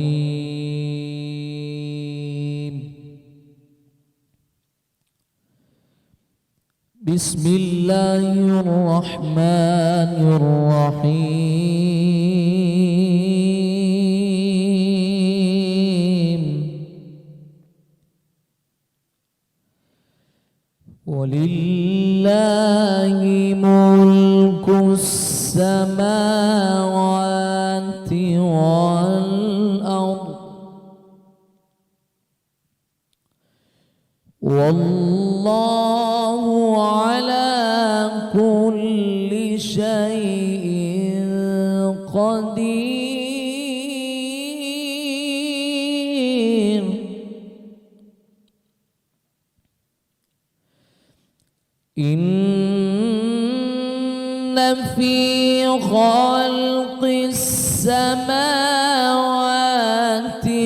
الرجيم بسم الله الرحمن الرحيم ولله ملك السماوات والأرض والله على كل شيء قدير إن في خلق السماوات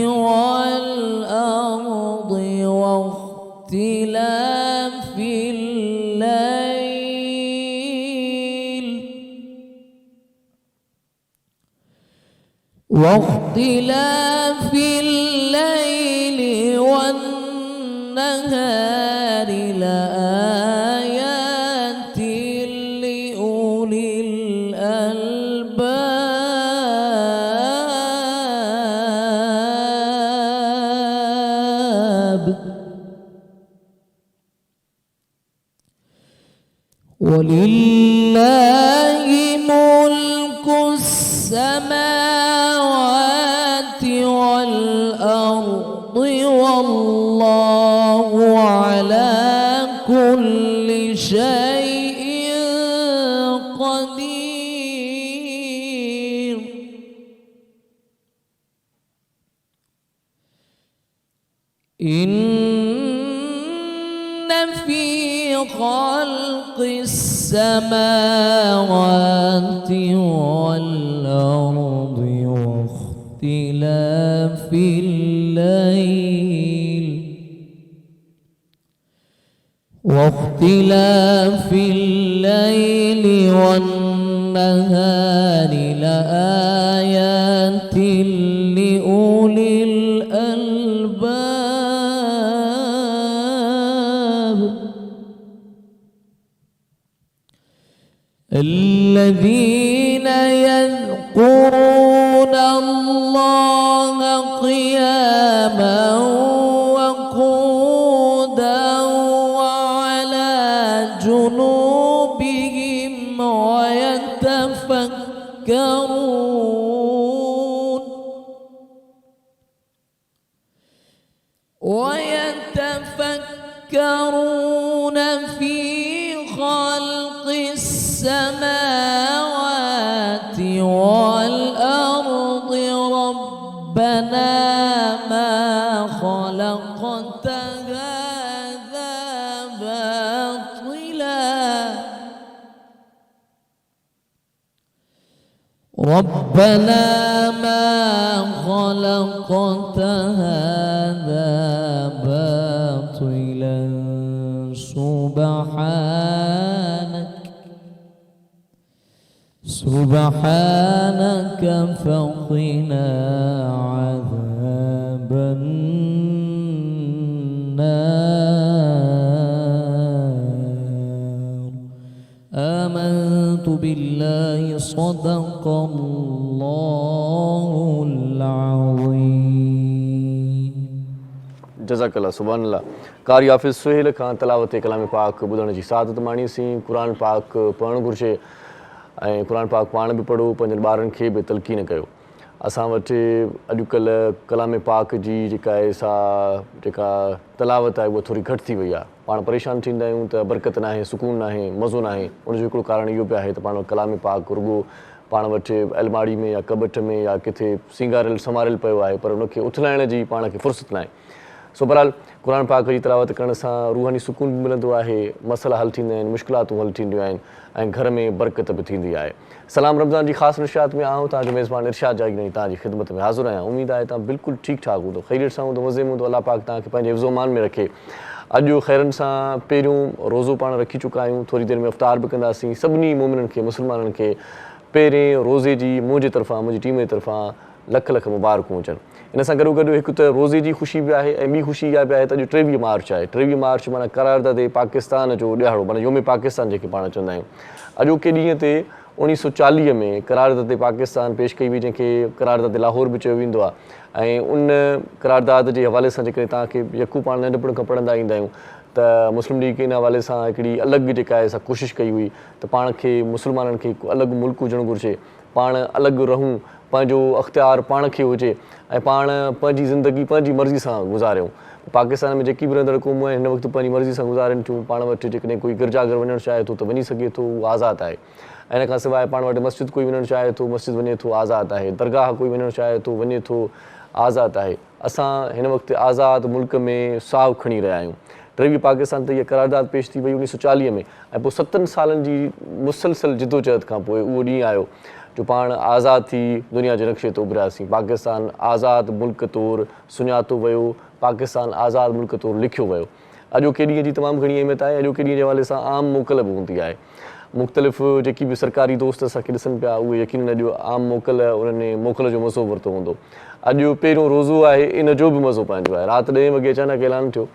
والأرض واختلاف الليل والنهار لآيات لأولي الألباب ولله ملك السماوات والأرض والله على كل شيء قدير إن في خلق السماوات والأرض واختلاف الليل والنهار لآيات لأولي الألباب الذين يذكرون الله قياما وقعودا وعلى جنوبهم ويتفكرون في خلق السماوات والأرض ربنا ما خلقت هذا باطلا ربنا ما خلقت هذا باطلا سبحانك فقنا عذاب النار آمنت بالله صدق الله العظيم جزاک اللہ سبحان اللہ قاری حافظ سہیل خان تلاوت کلام پاک ॿुधण जी सादत माणीसीं क़ुर पाक पढ़णु घुरिजे ऐं क़ुर पाक पाण बि पढ़ो पंहिंजनि ॿारनि खे बि तलक़ीन कयो असां वटि अॼुकल्ह कलाम पाक जी जेका तलावत आहे उहा थोरी घटि थी वई आहे पाण परेशान थींदा आहियूं त बरकत नाहे सुकून नाहे मज़ो नाहे उनजो हिकिड़ो कारण इहो बि आहे त पाण कलाम पाक रुॻो पाण वटि अलमारी में या कबट में या किथे सिंगारियल संवारियल पियो आहे पर उनखे उथलाइण जी पाण खे फ़ुर्सत नाहे सो बहरहाल क़ुर पाक जी तलावत करण सां रूहानी सुकून बि मिलंदो आहे मसइला हल थींदा आहिनि मुश्किलातूं हल थींदियूं आहिनि ऐं घर में बरकत बि थींदी आहे सलाम रमज़ान जी ख़ासि नशियात में आऊं तव्हांजो मेज़बान इरशाद जागीरनी तव्हांजी ख़िदमत में हाज़िर आहियां उमेद आहे तव्हां बिल्कुलु ठीकु ठाक हूंदो ख़ैरियत सां हूंदो मज़े में हूंदो अलाह पाक तव्हांखे पंहिंजे हिफ़्ज़ो-ओ-मान में रखे अॼु ख़ैरनि सां पहिरियों रोज़ो पाण रखी चुका आहियूं थोरी देरि में इफ़्तार बि कंदासीं सभिनी मोमिननि खे मुस्लमाननि खे पहिरें रोज़े जी मुंहिंजे तरफ़ां मुंहिंजी टीम जे तरफ़ां लख लख मुबारकूं हुजनि। इन सां गॾो गॾु हिकु त रोज़े जी ख़ुशी बि आहे ऐं ॿी ख़ुशी इहा बि आहे त अॼु 23 मार्च आहे। 23 मार्च माना करारदाद पाकिस्तान जो ॾियारो, माना योम पाकिस्तान जेके पाण चवंदा आहियूं। अॼोके ॾींहं ते 1940 में करारदाद पाकिस्तान पेश कई हुई, जंहिंखे करारदाद लाहौर बि चयो वेंदो आहे। ऐं उन करारदाद जे हवाले सां जेकॾहिं तव्हांखे यकू पाण नंढपण खां पढ़ंदा ईंदा आहियूं त मुस्लिम लीग इन हवाले सां हिकिड़ी अलॻि जेका आहे सा कोशिशि कई हुई त पाण खे मुस्लमाननि खे हिकु अलॻि मुल्क हुजणु घुरिजे, पाण अलॻि रहूं, पंहिंजो अख़्तियार पाण खे हुजे ऐं पाण पंहिंजी ज़िंदगी पंहिंजी मर्ज़ी सां गुज़ारियूं। पाकिस्तान में जेकी बि रहंदड़ क़ौमूं आहिनि हिन वक़्तु पंहिंजी मर्ज़ी सां गुज़ारनि थियूं। पाण वटि जेकॾहिं कोई गिरजाघर वञणु चाहे थो त वञी सघे थो, उहो आज़ादु आहे। ऐं इन खां सवाइ पाण वटि मस्जिद कोई वञणु चाहे थो, मस्जिद वञे थो, आज़ादु आहे। दरगाह कोई वञणु चाहे थो, वञे थो, आज़ादु आहे। असां हिन वक़्तु आज़ादु मुल्क में साहु खणी रहिया आहियूं। 23 पाकिस्तान ते इहा करारदाद पेश थी वई 1940 में, ऐं पोइ 7 सालनि जी मुसलसल जिदोजहद खां पोइ उहो ॾींहुं आयो जो पाण आज़ादु थी दुनिया जे नक्शे ते उभरियासीं। पाकिस्तान आज़ादु मुल्क तौरु सुञातो वियो, पाकिस्तान आज़ादु मुल्क तौरु लिखियो वियो। अॼोके ॾींहं जी तमामु घणी अहमियत आहे। अॼोके ॾींहं जे हवाले सां आम मोकल बि हूंदी आहे। मुख़्तलिफ़ जेकी बि सरकारी दोस्त असांखे ॾिसनि पिया उहे यकीन अॼु आम मोकल उन्हनि मोकल जो मज़ो वरितो हूंदो। अॼु पहिरियों रोज़ो आहे, इन जो बि मज़ो पंहिंजो आहे। राति 10 वॻे अचानक ऐलान थियो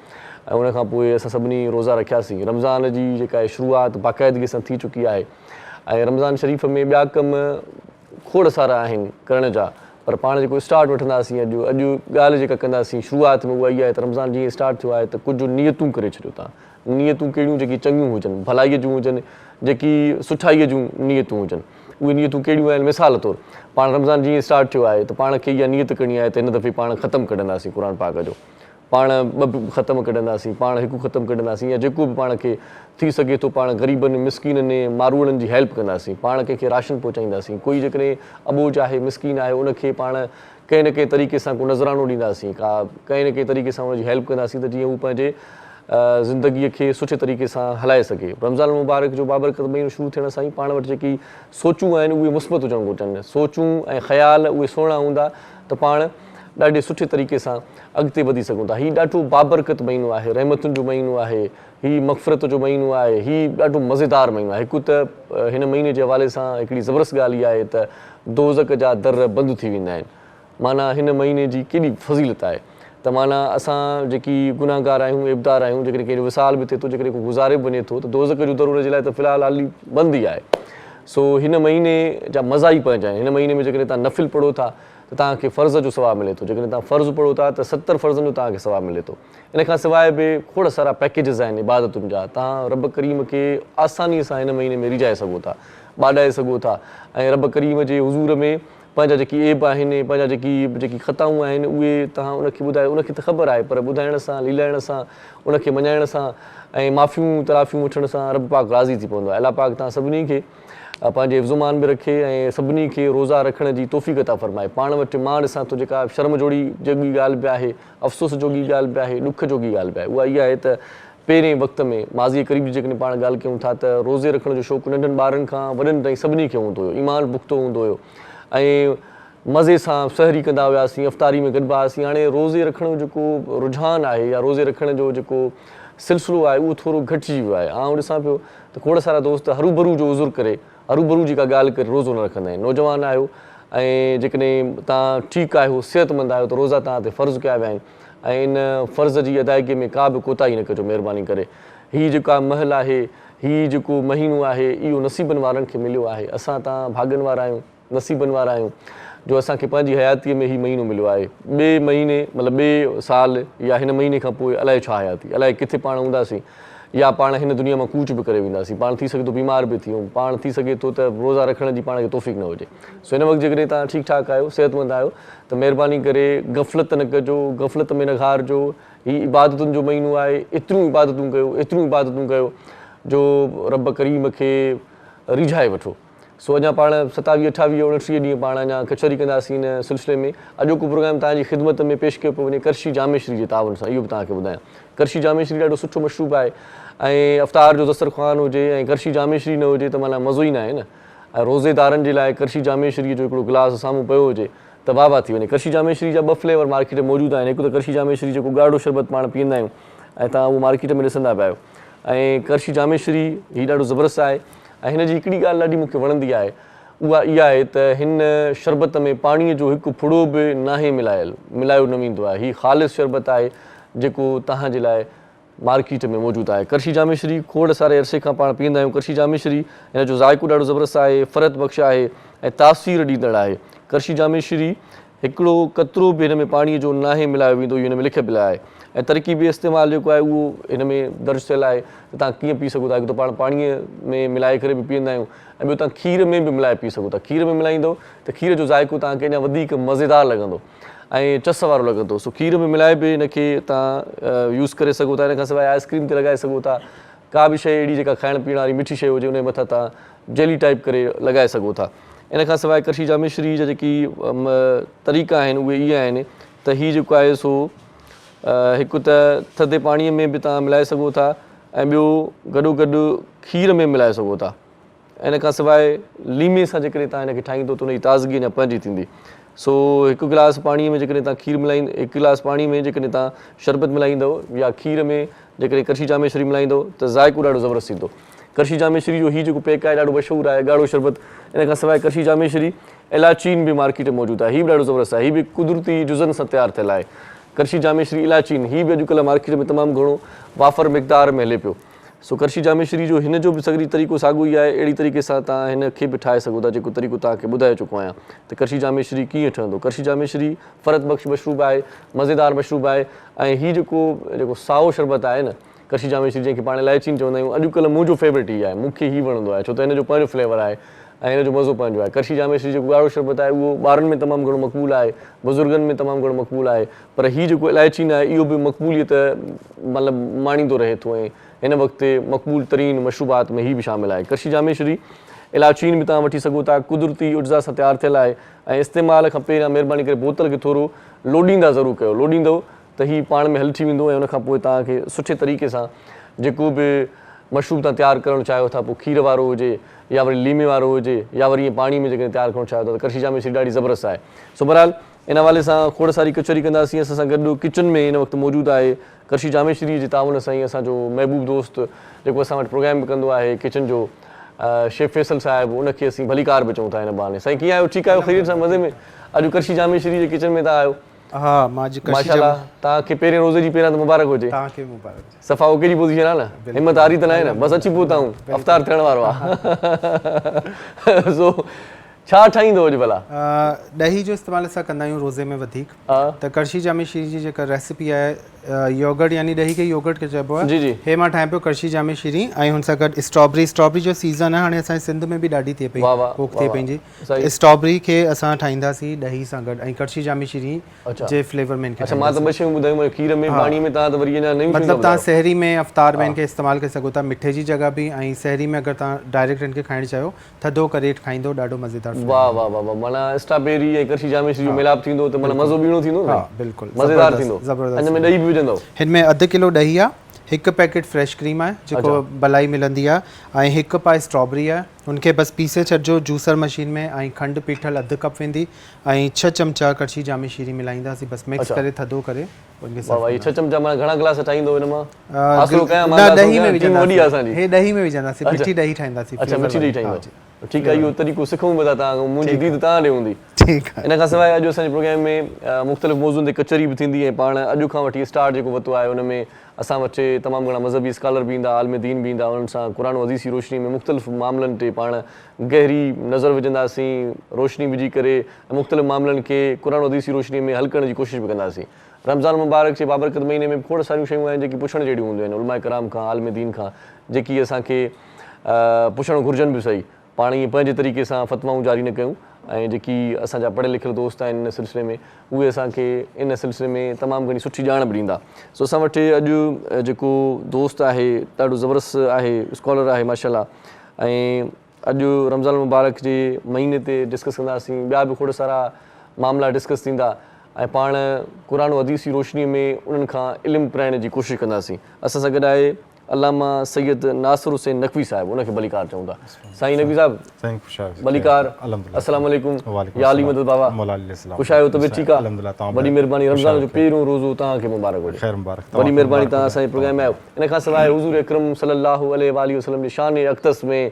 ऐं उनखां पोइ असां सभिनी रोज़ा रखियासीं। रमज़ान जी जेका आहे शुरूआति बाक़ाइदगी सां थी चुकी आहे ऐं रमज़ान शरीफ़ में ॿिया कम खोड़ सारा आहिनि करण जा, पर पाण जेको स्टार्ट वठंदासीं अॼु ॻाल्हि जेका कंदासीं शुरूआति में उहा इहा आहे त रमज़ान जीअं स्टार्ट थियो आहे त कुझु नियतूं करे छॾियो तव्हां। नियतूं कहिड़ियूं जेकी चङियूं हुजनि, भलाईअ जूं हुजनि, जेकी सुठाईअ जूं नियतूं हुजनि। उहे नियतूं कहिड़ियूं आहिनि? मिसाल तौरु पाण रमज़ान जीअं स्टार्ट थियो आहे त पाण खे इहा नियत करणी आहे त हिन दफ़े पाण ख़तमु कढंदासीं क़ुर पाक जो, पाण ॿ ख़तमु कढंदासीं, पाण हिकु ख़तमु कढंदासीं, या जेको बि पाण खे थी सघे थो पाण ग़रीबनि मिसकीननि मारूड़नि जी हेल्प कंदासीं, पाण कंहिंखे राशन पहुचाईंदासीं। कोई जेकॾहिं अबोज आहे, मिसकीन आहे, उनखे पाण कंहिं न कंहिं तरीक़े सां को नज़रानो ॾींदासीं, कंहिं न कंहिं तरीक़े सां उनजी हेल्प कंदासीं त जीअं हू पंहिंजे ज़िंदगीअ खे सुठे तरीक़े सां हलाए सघे। रमज़ान मुबारक जो बाबरकत महीनो शुरू थियण सां ई पाण वटि जेकी सोचूं आहिनि उहे मुस्बत हुजणु घुरिजनि। सोचूं ऐं ख़्याल उहे सुहिणा हूंदा त पाण ॾाढे सुठे तरीक़े सां अॻिते वधी सघूं था। हीउ ॾाढो बाबरकत महीनो आहे, रहमतुनि जो महीनो आहे, हीउ मग़फ़िरत जो महीनो आहे, हीउ ॾाढो मज़ेदार महीनो आहे। हिकु त हिन महीने जे हवाले सां हिकिड़ी ज़बरदस्त ॻाल्हि इहा आहे त दोज़ख जा दर बंदि थी वेंदा आहिनि। माना हिन महीने जी केॾी फज़ीलत आहे त माना असां जेकी गुनाहगार आहियूं, इब्दार आहियूं, जेकॾहिं कंहिंजो विसाल बि थिए थो, जेकॾहिं को गुज़ारे बि वञे थो त दोज़ख जो दर उन जे लाइ त फ़िलहालु हाली बंदि ई आहे। सो हिन महीने जा मज़ा ई पंहिंजा आहिनि। हिन महीने में जेकॾहिं तव्हां नफ़िल पढ़ो था त तव्हांखे फ़र्ज़ जो सवाबु मिले थो, जेकॾहिं तव्हां फ़र्ज़ु पढ़ो था त 70 फ़र्ज़नि जो तव्हांखे सवाबु मिले थो। इन खां सवाइ बि खोड़ सारा पैकेजिस आहिनि इबादतुनि जा। तव्हां रब करीम खे आसानीअ सां हिन महीने में रिझाए सघो था, ॿाॾाए सघो था ऐं रब करीम जे हुज़ूर में पंहिंजा जेकी ऐब आहिनि, पंहिंजा जेकी ख़ताऊं आहिनि उहे तव्हां उनखे ॿुधायो। उनखे त ख़बर आहे, पर ॿुधाइण सां, लीलाइण सां, उनखे मञाइण सां ऐं माफ़ियूं तलाफ़ियूं वठण सां रब पाक राज़ी थी पवंदो आहे। अलाह पाक तव्हां सभिनी खे पंहिंजे हिफ़्ज़ुमान में रखे ऐं सभिनी खे रोज़ा रखण जी तौफ़ीक़ अता फ़रमाए। पाण वटि मां ॾिसां थो जेका शर्म जोड़ी जोगी ॻाल्हि बि आहे, अफ़सोस जोगी ॻाल्हि बि आहे, ॾुख जोगी ॻाल्हि बि आहे, उहा इहा आहे त पहिरें वक़्त में माज़ी क़रीब जी जेकॾहिं पाण ॻाल्हि कयूं था त रोज़े रखण जो शौक़ु नंढनि ॿारनि खां वॾनि ताईं सभिनी खे हूंदो हुयो, ईमान पुख़्तो हूंदो हुयो ऐं मज़े सां सहरी कंदा हुआसीं, अफ़्तारी में गॾिबा हुआसीं। हाणे रोज़े रखण जो जेको रुझान आहे या रोज़े रखण जो जेको सिलसिलो आहे उहो थोरो घटिजी वियो आहे। आउं ॾिसां पियो त खोड़ सारा दोस्त हरूभरू जो उज़ुर करे, हरूभरू जी का ॻाल्हि करे रोज़ो न रखंदा आहिनि। नौजवान आहियो ऐं जेकॾहिं तव्हां ठीकु आहियो, सिहतमंद आहियो त रोज़ा तव्हां ते फ़र्ज़ु कया विया आहिनि ऐं इन फ़र्ज़ जी अदायगीअ में का बि कोताही न कजो महिरबानी करे। हीअ जेका महल आहे, हीअ जेको महीनो आहे, इहो नसीबनि वारनि खे मिलियो आहे। असां तव्हां भाॻनि वारा आहियूं, नसीबनि वारा आहियूं जो असांखे पंहिंजी हयातीअ में हीउ महीनो मिलियो आहे। ॿिए महीने मतिलबु ॿिए साल या हिन महीने खां पोइ अलाए छा हयाती, अलाए किथे पाण हूंदासीं या पाण हिन दुनिया मां कूच बि करे वेंदासीं। पाण थी सघे थो बीमार बि थियूं, पाण थी सघे थो त रोज़ा रखण जी पाण खे तौफ़ीक़ न हुजे। सो हिन वक़्तु जेकॾहिं तव्हां ठीकु ठाकु आहियो, सिहतमंद आहियो त महिरबानी करे गफ़लत न कजो, गफ़लत में न घारिजो। हीउ इबादतुनि जो महीनो आहे, एतिरियूं इबादतूं कयो जो रब करीम खे रिझाए वठो। सो अञा पाण 27, 28, 29 ॾींहं पाण अञा कचहरी कंदासीं हिन सिलसिले में। अॼोको प्रोग्राम तव्हांजी ख़िदमत में पेश कयो पियो वञे करशी जामेश्री जे तावन सां। इहो बि तव्हांखे ॿुधायां, करशी जामेश्री ॾाढो सुठो मशरूब आहे ऐं अफ़्तार जो दस्तरख़्वान हुजे ऐं करशी जामेश्री न हुजे त माना मज़ो ई न आहे न। ऐं रोज़ेदारनि जे लाइ करशी जामेश्री जो हिकिड़ो गिलास साम्हूं पियो हुजे त वाह वाह थी वञे। करशी जामेश्री जा 2 फ्लेवर मार्केट में मौजूदु आहिनि। हिकु त करशी जामेश्री जेको ॻाढ़ो शरबत पाण पीअंदा आहियूं ऐं तव्हां उहो मार्केट में ॾिसंदा पिया आहियो, ऐं करशी जामेश्री हीउ ॾाढो ज़बरदस्त आहे। ऐं हिन जी हिकिड़ी ॻाल्हि ॾाढी मूंखे वणंदी आहे, उहा इहा आहे त हिन शरबत में पाणीअ जो हिकु फुड़ो बि नाहे मिलायो न वेंदो आहे। हीउ ख़ालिस शरबत आहे जेको तव्हांजे लाइ मार्केट में मौजूदु आहे। करशी जामेश्वरी खोड़ सारे अरसे खां पाण पीअंदा आहियूं। करशी जामेश्वरी हिन जो ज़ाइक़ो ॾाढो ज़बरदस्त आहे, फ़रत बख़्श आहे ऐं तासीर ॾींदड़ आहे। करशी जामेश्वरी हिकिड़ो कतिरो बि हिन में पाणीअ जो नाहे मिलायो वेंदो, इहो हिन में लिखियलु आहे। ऐं तरक़ीबी इस्तेमालु जेको आहे उहो हिन में दर्ज थियल आहे त तव्हां कीअं पी सघो था। हिकु त पाण पाणीअ में मिलाए करे बि पीअंदा आहियूं ऐं ॿियो तव्हां खीर में बि मिलाए पी सघो था। खीर में मिलाईंदो त खीर जो ज़ाइक़ो तव्हांखे अञा वधीक मज़ेदार लॻंदो ऐं चस वारो लॻंदो। सो खीर में मिलाए बि हिनखे तव्हां यूज़ करे सघो था। हिन खां सवाइ आइस्क्रीम ते लॻाए सघो था। का बि शइ अहिड़ी जेका खाइण पीअण वारी मिठी शइ हुजे उन जे मथां तव्हां जेली टाइप करे लॻाए सघो था। इन खां सवाइ करशी जामेश्वरी जा जेकी तरीक़ा आहिनि उहे इहे आहिनि त हीउ जेको आहे सो हिकु त थधे पाणीअ में बि तव्हां मिलाए सघो था ऐं ॿियो गॾोगॾु खीर में मिलाए सघो था। इन खां सवाइ लीमे सां जेकॾहिं तव्हां हिनखे ठाहींदो त उनजी ताज़गी अञा पंहिंजी थींदी। सो हिकु गिलास पाणीअ में जेकॾहिं तव्हां खीर मिलाईंदो, हिकु गिलास पाणी में जेकॾहिं तव्हां शरबत मिलाईंदव या खीर में जेकॾहिं करशी जामेश्वरी मिलाईंदव त ज़ाइक़ो ॾाढो ज़बरदस्त थींदो। करशी जामेश्वरी जो हीउ जेको पैक आहे ॾाढो मशहूरु आहे, ॻाढ़ो शरबत। इन खां सवाइ करशी जामेश्वरी इलाचीन बि मार्केट में मौजूदु आहे। हीउ बि ॾाढो ज़बरदस्त आहे। हीउ बि कुदरती जुज़नि सां तयारु थियल आहे। करशी जामेश्वरी इलाचीन हीउ बि अॼुकल्ह मार्केट में तमामु घणो वाफ़र मिक़दार में हले पियो। सो करशी जामेश्वरी जो हिन जो बि सॻड़ी तरीक़ो साॻियो ई आहे। अहिड़ी तरीक़े सां तव्हां हिन खे बि ठाहे सघो था जेको तरीक़ो तव्हांखे ॿुधाए चुको आहियां त करशी जामेश्वरी कीअं ठहंदो। करशी जामेश्वरी फ़रत बख़्श मशरूब आहे, मज़ेदार मशरूब आहे। ऐं हीउ जेको साओ शरबत आहे न करशी जामेश्वरी जंहिंखे पाण इलाइचीन चवंदा आहियूं, अॼुकल्ह मुंहिंजो फेवरेट ई आहे। मूंखे हीउ वणंदो आहे छो त हिन जो पंहिंजो फ्लेवर आहे ऐं हिन जो मज़ो पंहिंजो आहे। करशी जामेश्वरी जेको ॻाढ़ो शरबत आहे उहो ॿारनि में तमामु घणो मक़बूल आहे, बुज़ुर्गनि में तमामु घणो मक़बूल आहे। पर हीउ जेको इलाइचीन आहे इहो बि मक़बूलियत मतिलबु माणींदो रहे थो ऐं हिन वक़्तु मक़बूल तरीन मशरूबात में हीउ बि शामिल आहे। करशी जामेश्वरी इलाचीन बि तव्हां वठी सघो था, कुदरती उर्जा सां तयारु थियल आहे ऐं इस्तेमालु खां पहिरियां महिरबानी करे बोतल खे थोरो लोॾींदा ज़रूरु कयो। लोॾींदव त हीउ पाण में हल थी वेंदो ऐं उनखां पोइ तव्हांखे सुठे तरीक़े सां जेको बि मशरूब तव्हां तयारु करणु चाहियो था, पोइ खीर वारो हुजे या वरी लीमे वारो हुजे या वरी ईअं पाणी में जेकॾहिं तयारु करणु चाहियो था त करशी जामेश्वरी ॾाढी ज़बरदस्त आहे। सो बहरहाल इन हवाले सां खोड़ सारी कचौरी कंदासीं। असां सां गॾु किचन में हिन वक़्तु मौजूदु आहे करशी जामेश्वरी जे ताउन सां ई असांजो महबूब दोस्त जेको असां वटि प्रोग्राम बि कंदो आहे किचन जो, शेफ फैसल साहिबु, उनखे असीं भलीकार बि चऊं था हिन बहाने। साईं कीअं आहियो? ठीकु आहियो? ख़ैरियत सां मज़े में? अॼु करशी जामेश्वरी जे किचन में तव्हां आहियो? हाँ, माशाल्लाह। तव्हांखे पहिरें रोज़े जी पहिरियां त मुबारक हुजे। तव्हांखे मुबारक। सफ़ा उहो कहिड़ी पोज़ीशन आहे न, हिमत हारी त न आहे न, बसि अची पहुता हूं, अफ़्तार थियण वारो आहे। सो छा ठाहींदो अॼु भला? ॾही जो इस्तेमालु असां कंदा आहियूं रोज़े में वधीक। त करशी जामेश्वरी जी जेका रेसिपी आहे योगर्ट यानी ॾही खे योगर्ट खे चइबो आहे। जी जी। हे मां ठाहियां पियो करशी जामेश्वरी ऐं हुन सां गॾु स्ट्रॉबेरी जो सीज़न आहे हाणे असांजे सिंध में बि ॾाढी थिए पई, कोक थिए पंहिंजी। स्ट्रॉबेरी खे असां ठाहींदासीं ॾही सां गॾु ऐं करशी जामेश्वरी जे फ्लेवर में। अच्छा, मां त ॿ शयूं ॿुधायूं, खीर में पाणी में, तव्हां त वरी अञा नयूं मतिलबु तव्हां सहरी में अफ़्तार में इनखे इस्तेमालु करे सघो था, मिठे जी जॻह बि। ऐं सहरी में अगरि तव्हां डायरेक्ट इनखे खाइणु चाहियो थधो करे खाईंदो, ॾाढो मज़ेदार। वाह वाह वाह वाह, माना स्ट्रॉबेरी ऐं करशी जामेश्वरी जो मिलाप थींदो त माना मज़ो ॿीणो थींदो। हा बिल्कुलु, मज़ेदार थींदो। ज़बरदस्त। हिन में ॾही बि विझंदव? हिन में अधु किलो ॾही आहे, हिकु पैकेट फ्रेश क्रीम आहे जेको भलाई मिलंदी आहे ऐं हिकु पाए स्ट्रॉबेरी आहे, हुनखे बसि पीसे छॾिजो जूसर मशीन में। ऐं खंडु पीठल अधु कप वेंदी ऐं 6 चमचा करशी जामेश्वरी मिलाईंदासीं, बसि मिक्स करे थधो करे। वाह, 6 चमचा माना घणा गिलास ठाहींदो हिन मां? ॾही में विझंदासीं, हे ॾही में विझंदासीं, मिठी ॾही ठाहींदासीं। अच्छा, मिठी ॾही ठाहींदा। ठीकु आहे, इहो तरीक़ो सिखूं बि था तव्हां, मुंहिंजी दीद तव्हां ॾे हूंदी। ठीकु आहे। इन खां सवाइ अॼु असांजे प्रोग्राम में मुख़्तलिफ़ मौज़ूअनि ते कचहरी बि थींदी ऐं पाण अॼु खां वठी स्टार्ट जेको वरितो आहे उन में असां वटि तमामु घणा मज़हबी स्कॉलर बि ईंदा, आलिम दीन बि ईंदा, उन्हनि सां क़ुरान हदीस जी रोशनी में मुख़्तलिफ़ मामलनि ते पाण गहरी नज़र विझंदासीं, रोशनी विझी करे मुख़्तलिफ़ मामलनि खे क़ुरान हदीस जी रोशनी में हल करण जी कोशिशि बि कंदासीं। रमज़ान मुबारक जे बाबरकत महीने में खोड़ सारियूं शयूं आहिनि जेकी पुछण जहिड़ियूं हूंदियूं आहिनि उलमा कराम खां, आलिम दीन खां, जेकी असांखे पुछणु घुरिजनि बि सही। पाण ईअं पंहिंजे तरीक़े सां फ़तवाऊं जारी न कयूं ऐं जेकी असांजा पढ़ियल लिखियल दोस्त आहिनि इन सिलसिले में उहे असांखे इन सिलसिले में तमामु घणी सुठी ॼाण बि ॾींदा। सो असां वटि अॼु जेको दोस्त आहे ॾाढो ज़बरदस्त आहे, स्कॉलर आहे माशाल्लाह। ऐं अॼु रमज़ान मुबारक जे महीने ते डिस्कस कंदासीं, ॿिया बि खोड़ सारा मामला डिस्कस थींदा ऐं पाण क़ुरान हदीस जी रोशनी में उन्हनि खां इल्मु प्राइण जी कोशिशि कंदासीं। असां सां गॾु आहे अल्लामा सैयद नासिर हुसैन नक़वी साहिबु, उनखे भलीकार चऊं था। साईं नक़वी साहिबु भलीकार, अस्सलाम वालेकुम। या अली मदद बाबा, ख़ुशि आहियो? तबियत ठीकु आहे? वॾी महिरबानी, रमज़ान जो पहिरियों रोज़ो तव्हांखे मुबारक हुजे। वॾी महिरबानी, तव्हां असांजे प्रोग्राम में आहियो। इन खां सवाइ हुज़ूर अकरम सल्लल्लाहु अलैहि वसल्लम जे शान अक़दस में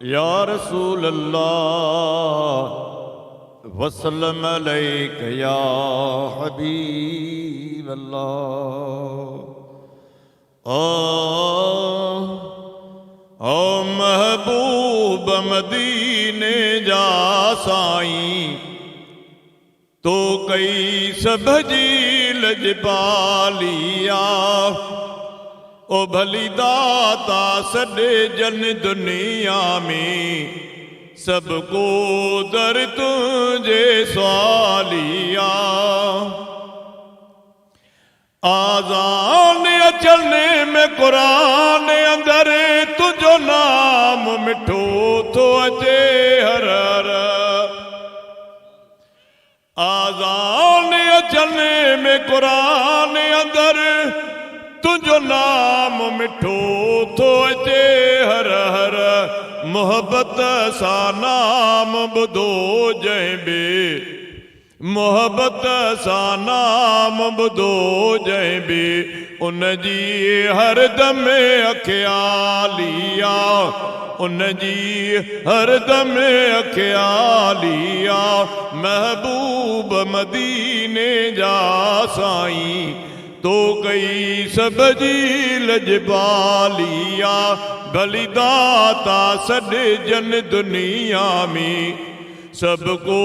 या रसूल अल्लाह वसल्लम अलैक या हबीब अल्लाह। ओ महबूब मदीने जा साईं, तो कई सब जी लजपालिया। ओ भली दाता सॾे जन दुनिया में, सबको दर तुझे सवालिया। आज़ान अचने में कुरान अंदर तुझो नाम मिठो थो अचे हर हर। आज़ान अचने में कुरान अंदर तुझो नाम मिठो थो अचे हर हर। मोहब्बत सा नाम ॿुधो जंहिं बे, मोहब्बत सा नाम ॿुधो जंहिं बे, उन जी हर दम अखियालिया। उन जी हर दम अखियालिया। महबूब मदीने जा साईं, तो कई सब जी लजपालिया। भली दाता सॾ जन दुनिया में, सबको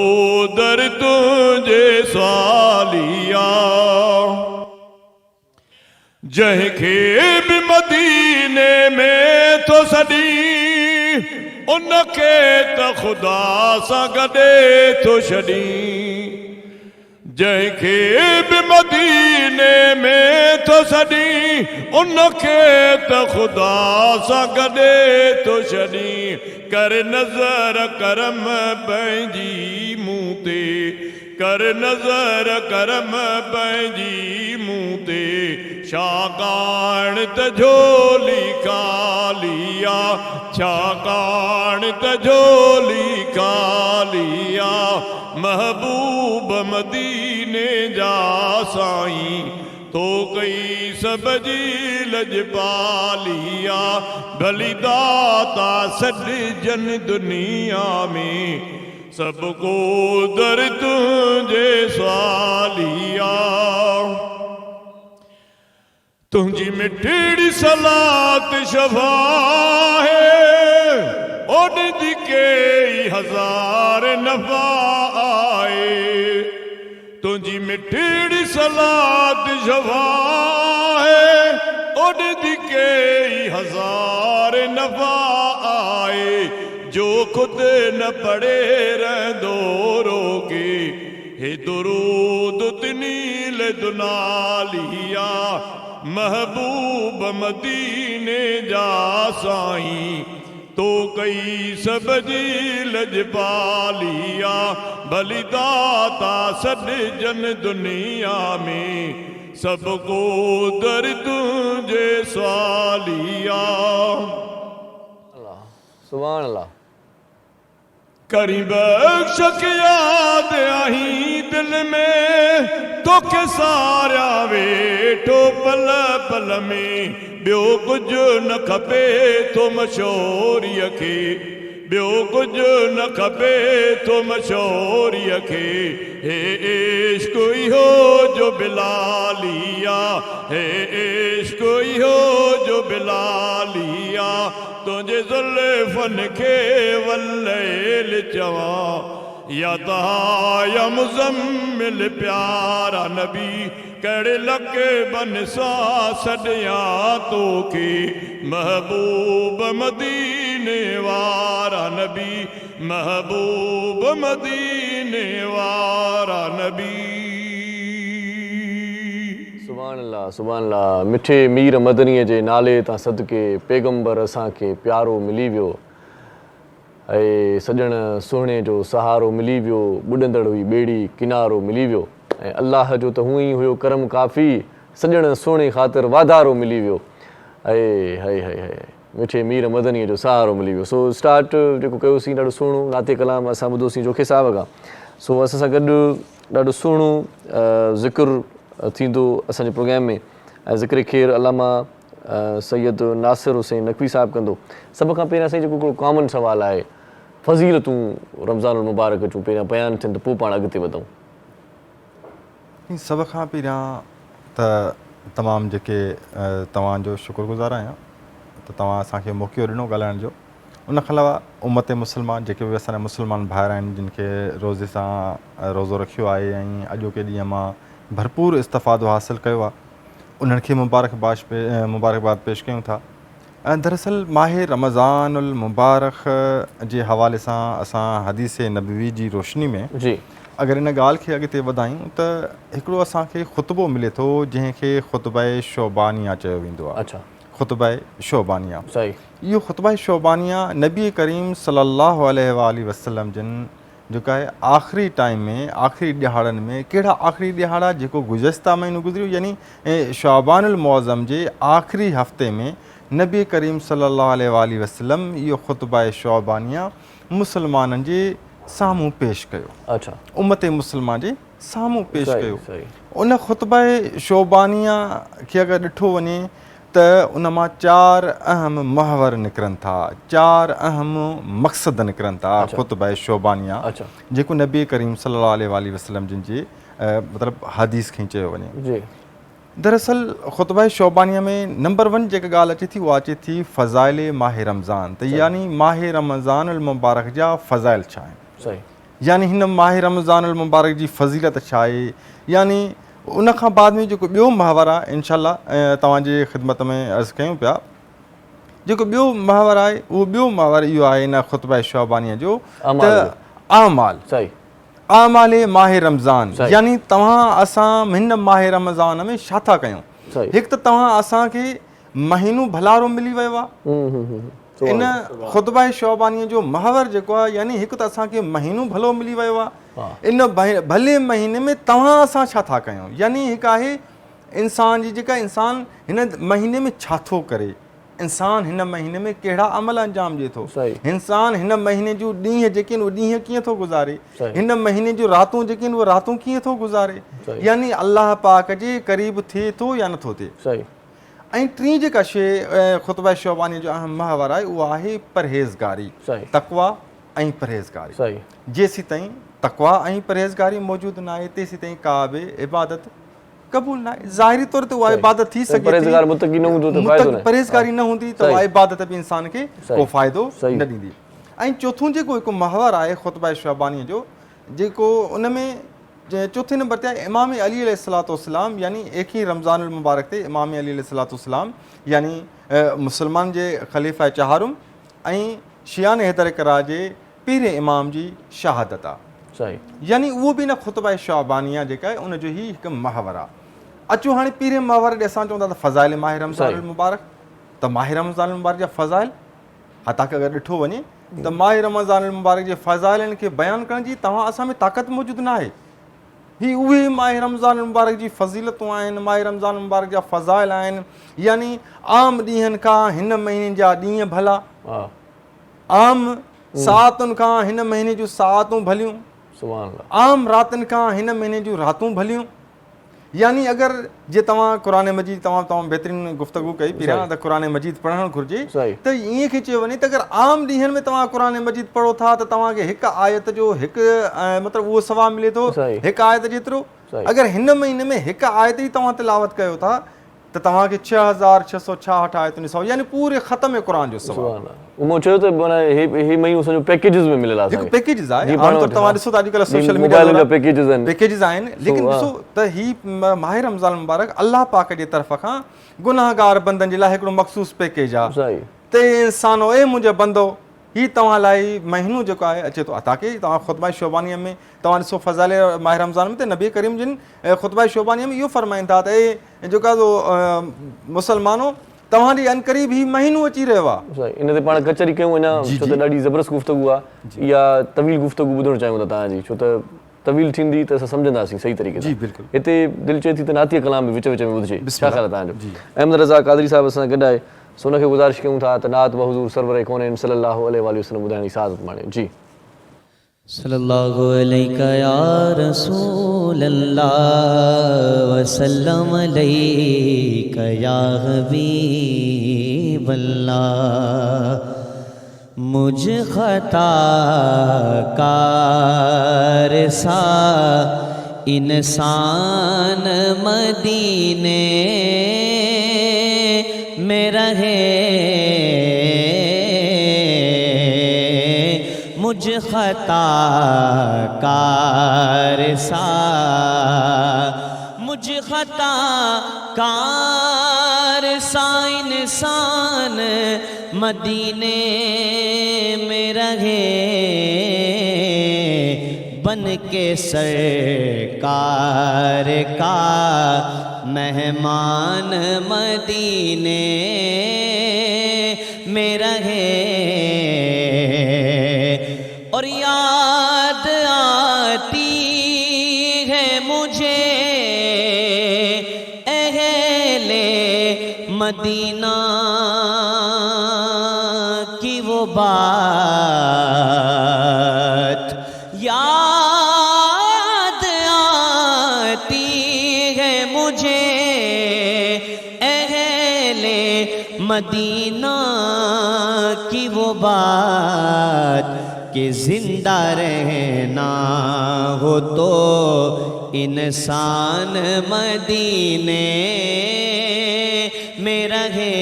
दर तुझे सवालिया। जंहिंखे बि मदीने में तो सॾी, उनखे त ख़ुदा सां गॾे थो छॾी। जंहिंखे बि मदीने में तो सॾी, उनखे त ख़ुदा सां गॾे थो छॾी। कर नज़र करम पंहिंजी मूं ते, कर नज़र करम पंहिंजी मूं ते। छाकाणि त झोली खालिया, छाकाणि त झोली खालिया। महबूब मदीने जा साईं, तो कई सब जी लजपालिया। भली दाता सॾ जन दुनिया में, सबको दर तुझे सवालिया। तुझी मिठड़ी सलात शफा है, ओॾी कई हज़ार नफ़ा आए। तुझी मिठड़ी सलात शफा है, ओॾी कई हज़ार नफ़ा आए। जो खुद न पढ़े रहंदो रोगे, हे दुरूद तिनील दुनालिया। महबूब मदीने जा साईं, तो कई सब जी लजपालिया। भली दाता सॾ जन दुनिया में, सबको दर तुझे सवालिया। सुभान अल्लाह। करी बख्श के याद आई दिल में, तोखे सारिया वेठो पल पल में। ॿियो कुझु न खपे थो मशहूरीअ खे, ॿियो कुझु न खपे थो मशहूरीअ खे। हे इश्क इहो जो बिलालिया, हे इश्क इहो जो बिलालिया। तुंहिंजे ज़ुल्फ़न खे वल्लैल चवां, या तहा या मुज़म्मिल प्यारा नबी। कहिड़े लक़बन सां सॾियां तोखे, महबूब मदीने वारा नबी। महबूब मदीने वारा नबी। सुभान अल्लाह, सुभान अल्लाह। मिठे मीर मदनीअ जे नाले तां सदके पैगंबर असांखे प्यारो मिली वियो, ऐं सॼण सुहिणे जो सहारो मिली वियो। ॿुॾंदड़ हुई ॿेड़ी किनारो मिली वियो, ऐं अलाह जो त हूअं ई हुयो करम काफ़ी। सॼण सुहिणे ख़ातिर वाधारो मिली वियो, ऐं हाय हाय हाय मिठे मीर मदनीअ जो सहारो मिली वियो। सो स्टार्ट जेको कयोसीं ॾाढो सुहिणो नाते कलाम असां ॿुधोसीं जोखे साहिब खां। सो असां सां गॾु ॾाढो सुहिणो ज़िक्र थींदो असांजे प्रोग्राम में। ऐं ज़िक्र ख़ैर अलामा सैयद नासिर हुसैन नक़वी साहिबु कंदो। सभ खां पहिरियां साईं जेको हिकिड़ो कॉमन सुवालु आहे, फ़ज़ीलतूं रमज़ानुल मुबारक जूं पहिरियां बयानु थियनि त पोइ पाण अॻिते वधूं। सभ खां पहिरियां त तमामु जेके तव्हांजो शुक्रगुज़ार आहियां त तव्हां असांखे मौक़ो ॾिनो ॻाल्हाइण जो। उन खां अलावा उम्मत मुस्लमान जेके बि असांजा मुस्लमान भाइर आहिनि जिन खे रोज़े सां रोज़ो रखियो आहे ऐं अॼोके ॾींहं मां भरपूर इस्तफ़ादो हासिलु कयो आहे, उन्हनि खे मुबारकबाद पेश कयूं था। दरअसल माह रमज़ानुल मुबारक जे हवाले सां असां हदीस नबवी जी रोशनी में जी अगरि इन ॻाल्हि खे अॻिते वधायूं त हिकिड़ो असांखे ख़ुतबो मिले थो जंहिंखे ख़ुतबे शोबानिया चयो वेंदो आहे। अच्छा, ख़ुतबे शोबानिया, सही। इहो ख़ुतबे शोबानिया नबी करीम सल्लल्लाहु अलैहि वसल्लम जिन जेका आहे आख़िरी टाइम में, आख़िरी ॾिहाड़नि में, कहिड़ा आख़िरी ॾिहाड़ा जेको गुज़िश्ता महीनो गुज़रियो यानी शाबानुल मुअज़्ज़म जे आख़िरी हफ़्ते में नबी करीम सल्लल्लाहु अलैहि वसल्लम इहो ख़ुतबे शोबानिया मुसलमाननि जे साम्हूं पेश कयो। अच्छा, उम्मत मुस्लिमान जे साम्हूं पेश सही, कयो। सही। उन ख़ुतबे शोबानिया खे अगरि ॾिठो वञे त उन मां 4 अहम महवर निकिरनि था, 4 अहम मक़सद निकिरनि था। ख़ुतबे शोबानिया अच्छा, जेको नबी करीम सल्लल्लाहु अलैहि वसल्लम जिन जे मतिलबु हदीस खे चयो वञे। जी दरअसल ख़ुतबे शोबानिया में नंबर 1 जेका ॻाल्हि अचे थी उहा अचे थी फ़ज़ाइल माह रमज़ान, त यानी माह रमज़ानुल मुबारक जा फ़ज़ाइल छा आहिनि, सही। यानी हिन माह रमज़ानुल मुबारक जी फ़ज़ीलत छा आहे। यानी उन खां बाद में जेको ॿियो महवर आहे इंशाअल्लाह तव्हांजे ख़िदमत में अर्ज़ु कयूं पिया, जेको ॿियो महवर आहे उहो ॿियो महवर इहो आहे इन ख़ुतबे शोबानिया जो त आमाल, सही, आमाल माह रमज़ान, यानी तव्हां असां हिन माह रमज़ान में छा था कयूं। हिकु त तव्हां असांखे महीनो भलारो मिली वियो आहे इन ख़ुतबे शोबानिया जो महवर जेको आहे, यानी हिकु त असांखे महीनो भलो मिली वियो आहे। इन भले महीने में तव्हां असां छा था कयूं, यानी हिकु आहे इंसान जी जेका इंसान हिन महीने में छा थो करे, इंसान हिन महीने में कहिड़ा अमल अंजाम ॾिए थो, इंसान हिन महीने जूं ॾींहं जेके आहिनि उहे ॾींहं कीअं थो गुज़ारे, हिन महीने जूं रातूं जेके आहिनि उहे रातूं कीअं थो गुज़ारे, यानी अलाह पाक जे क़रीब थिए थो या नथो थिए। ऐं टीं जेका शइ ख़ुतबे शोबानिया जो अहम महवर आहे उहा आहे परहेज़गारी, तक़वा ऐं परहेज़गारी। जेसीं ताईं तक़वा ऐं परहेज़गारी मौजूदु न आहे तेसीं ताईं का बि इबादत क़बूल न आहे। ज़ाहिरी तौर ते उहा इबादत थी सघे, परहेज़गारी न हूंदी त उहा इबादत बि इंसान खे को फ़ाइदो न ॾींदी। ऐं चोथों जेको हिकु महवर आहे ख़ुतबे शोबानिया जो, जेको उन में चौथे नंबर ते आहे इमाम अली अलैहिस्सलाम, यानी एक ही रमज़ानुल मुबारक ते इमाम अली अलैहिस्सलाम यानी मुसलमान जे ख़लीफ़ा चहारुम ऐं शियान हैदर करार जे पीरे इमाम जी शहादत आहे। यानी उहो बि न ख़ुतबे शोबानिया जेका आहे उनजो ई हिकु महवर आहे। अचो हाणे पीरे महवर ॾे असां चवंदा त फ़ज़ाइल माह रमज़ानुल मुबारक, त माह रमज़ानुल मुबारक जा फ़ज़ाइल तव्हांखे अगरि ॾिठो वञे त माह रमज़ानुल मुबारक जे फ़ज़ाइलनि खे बयानु करण जी तव्हां असां में ताक़त मौजूदु न आहे। ही उहे माह रमज़ानुल मुबारक जी फ़ज़ीलतूं आहिनि, माह रमज़ानुल मुबारक जा फ़ज़ाइल आहिनि। यानी आम ॾींहंनि खां हिन महीने जा ॾींहं भला, आम सातुनि खां हिन महीने जूं सातूं भलियूं, आम रातिनि खां हिन महीने जूं रातूं भलियूं। यानी अगरि जे तव्हां क़ुरान मजीद तव्हां बहितरीनु गुफ़्तगू कई पहिरियां त क़ुरान मजीद पढ़णु घुरिजे, त ईअं खे चयो वञे त अगरि आम ॾींहंनि में तव्हां क़ुरान मजीद पढ़ो था त तव्हांखे हिकु आयत जो हिकु मतिलबु उहो सवाबु मिले थो हिकु आयत जेतिरो। अगरि हिन महीने में हिकु आयत ई तव्हां तिलावत कयो था त तव्हांखे 6666 आयतुनि सवाबु, यानी पूरे ख़तम क़ुरान जो सवाबु। उहो चयो त ही महीनो सॼो पैकेजिस में मिलियल आहे, हिकु पैकेजिस आहे। आमतौर तव्हां ॾिसो त अॼुकल्ह सोशल मीडिया जा पैकेजिस आहिनि, लेकिन ॾिसो त ही माह रमज़ान मुबारक अलाह पाक जे तरफ़ खां गुनाहगार बंदनि जे लाइ हिकिड़ो मख़सूस पैकेज आहे। त इंसानो ए मुंहिंजो बंदो, ही तव्हां लाइ महीनो जेको आहे अचे थो अता के तव्हां ख़ुतबे शोबानिया में तव्हां ॾिसो फ़ज़ाइल माह रमज़ान में त नबी करीम जिन ख़ुतबे शोबानिया में इहो फ़रमाइनि था त ए जेका मुसलमानो तव्हांजे अनक़रीब ही महीनो अची रहियो आहे। इन ते पाण कचहरी कयूं अञा, छो त ॾाढी ज़बरदस्त गुफ़्तगू आहे इहा, तवील गुफ़्तगू ॿुधणु चाहियूं था तव्हांजी, छो त तवील थींदी त असां सम्झंदासीं सही तरीक़े सां। हिते दिलि चए थी त नातीअ कलाम बि विच विच में ॿुधिजे। छा ख़्यालु आहे तव्हांजो? अहमद रज़ा क़ादरी साहिब असां गॾु आहे, सो हुनखे गुज़ारिश कयूं था त नात ब हुज़ूर सरवर कौनैन सल्लल्लाहु अलैहि वसल्लम ॿुधाइण जी सादत माणे। जी صلی اللہ علیہ یا رسول اللہ وسلم علیہ یا حبیب اللہ. مجھ خطا کار سا انسان مدینے میں رہے، مجھ خطا کار سا، مجھ خطا کار سا انسان مدینے میں رہے، بن کے سرکار کا مہمان مدینے میں رہے. اور یاد آتی ہے مجھے اہل مدینہ کی وہ بات، یاد آتی ہے مجھے اہل مدینہ کی وہ بات کہ زندہ رہنا ہو تو انسان مدینے میں رہے.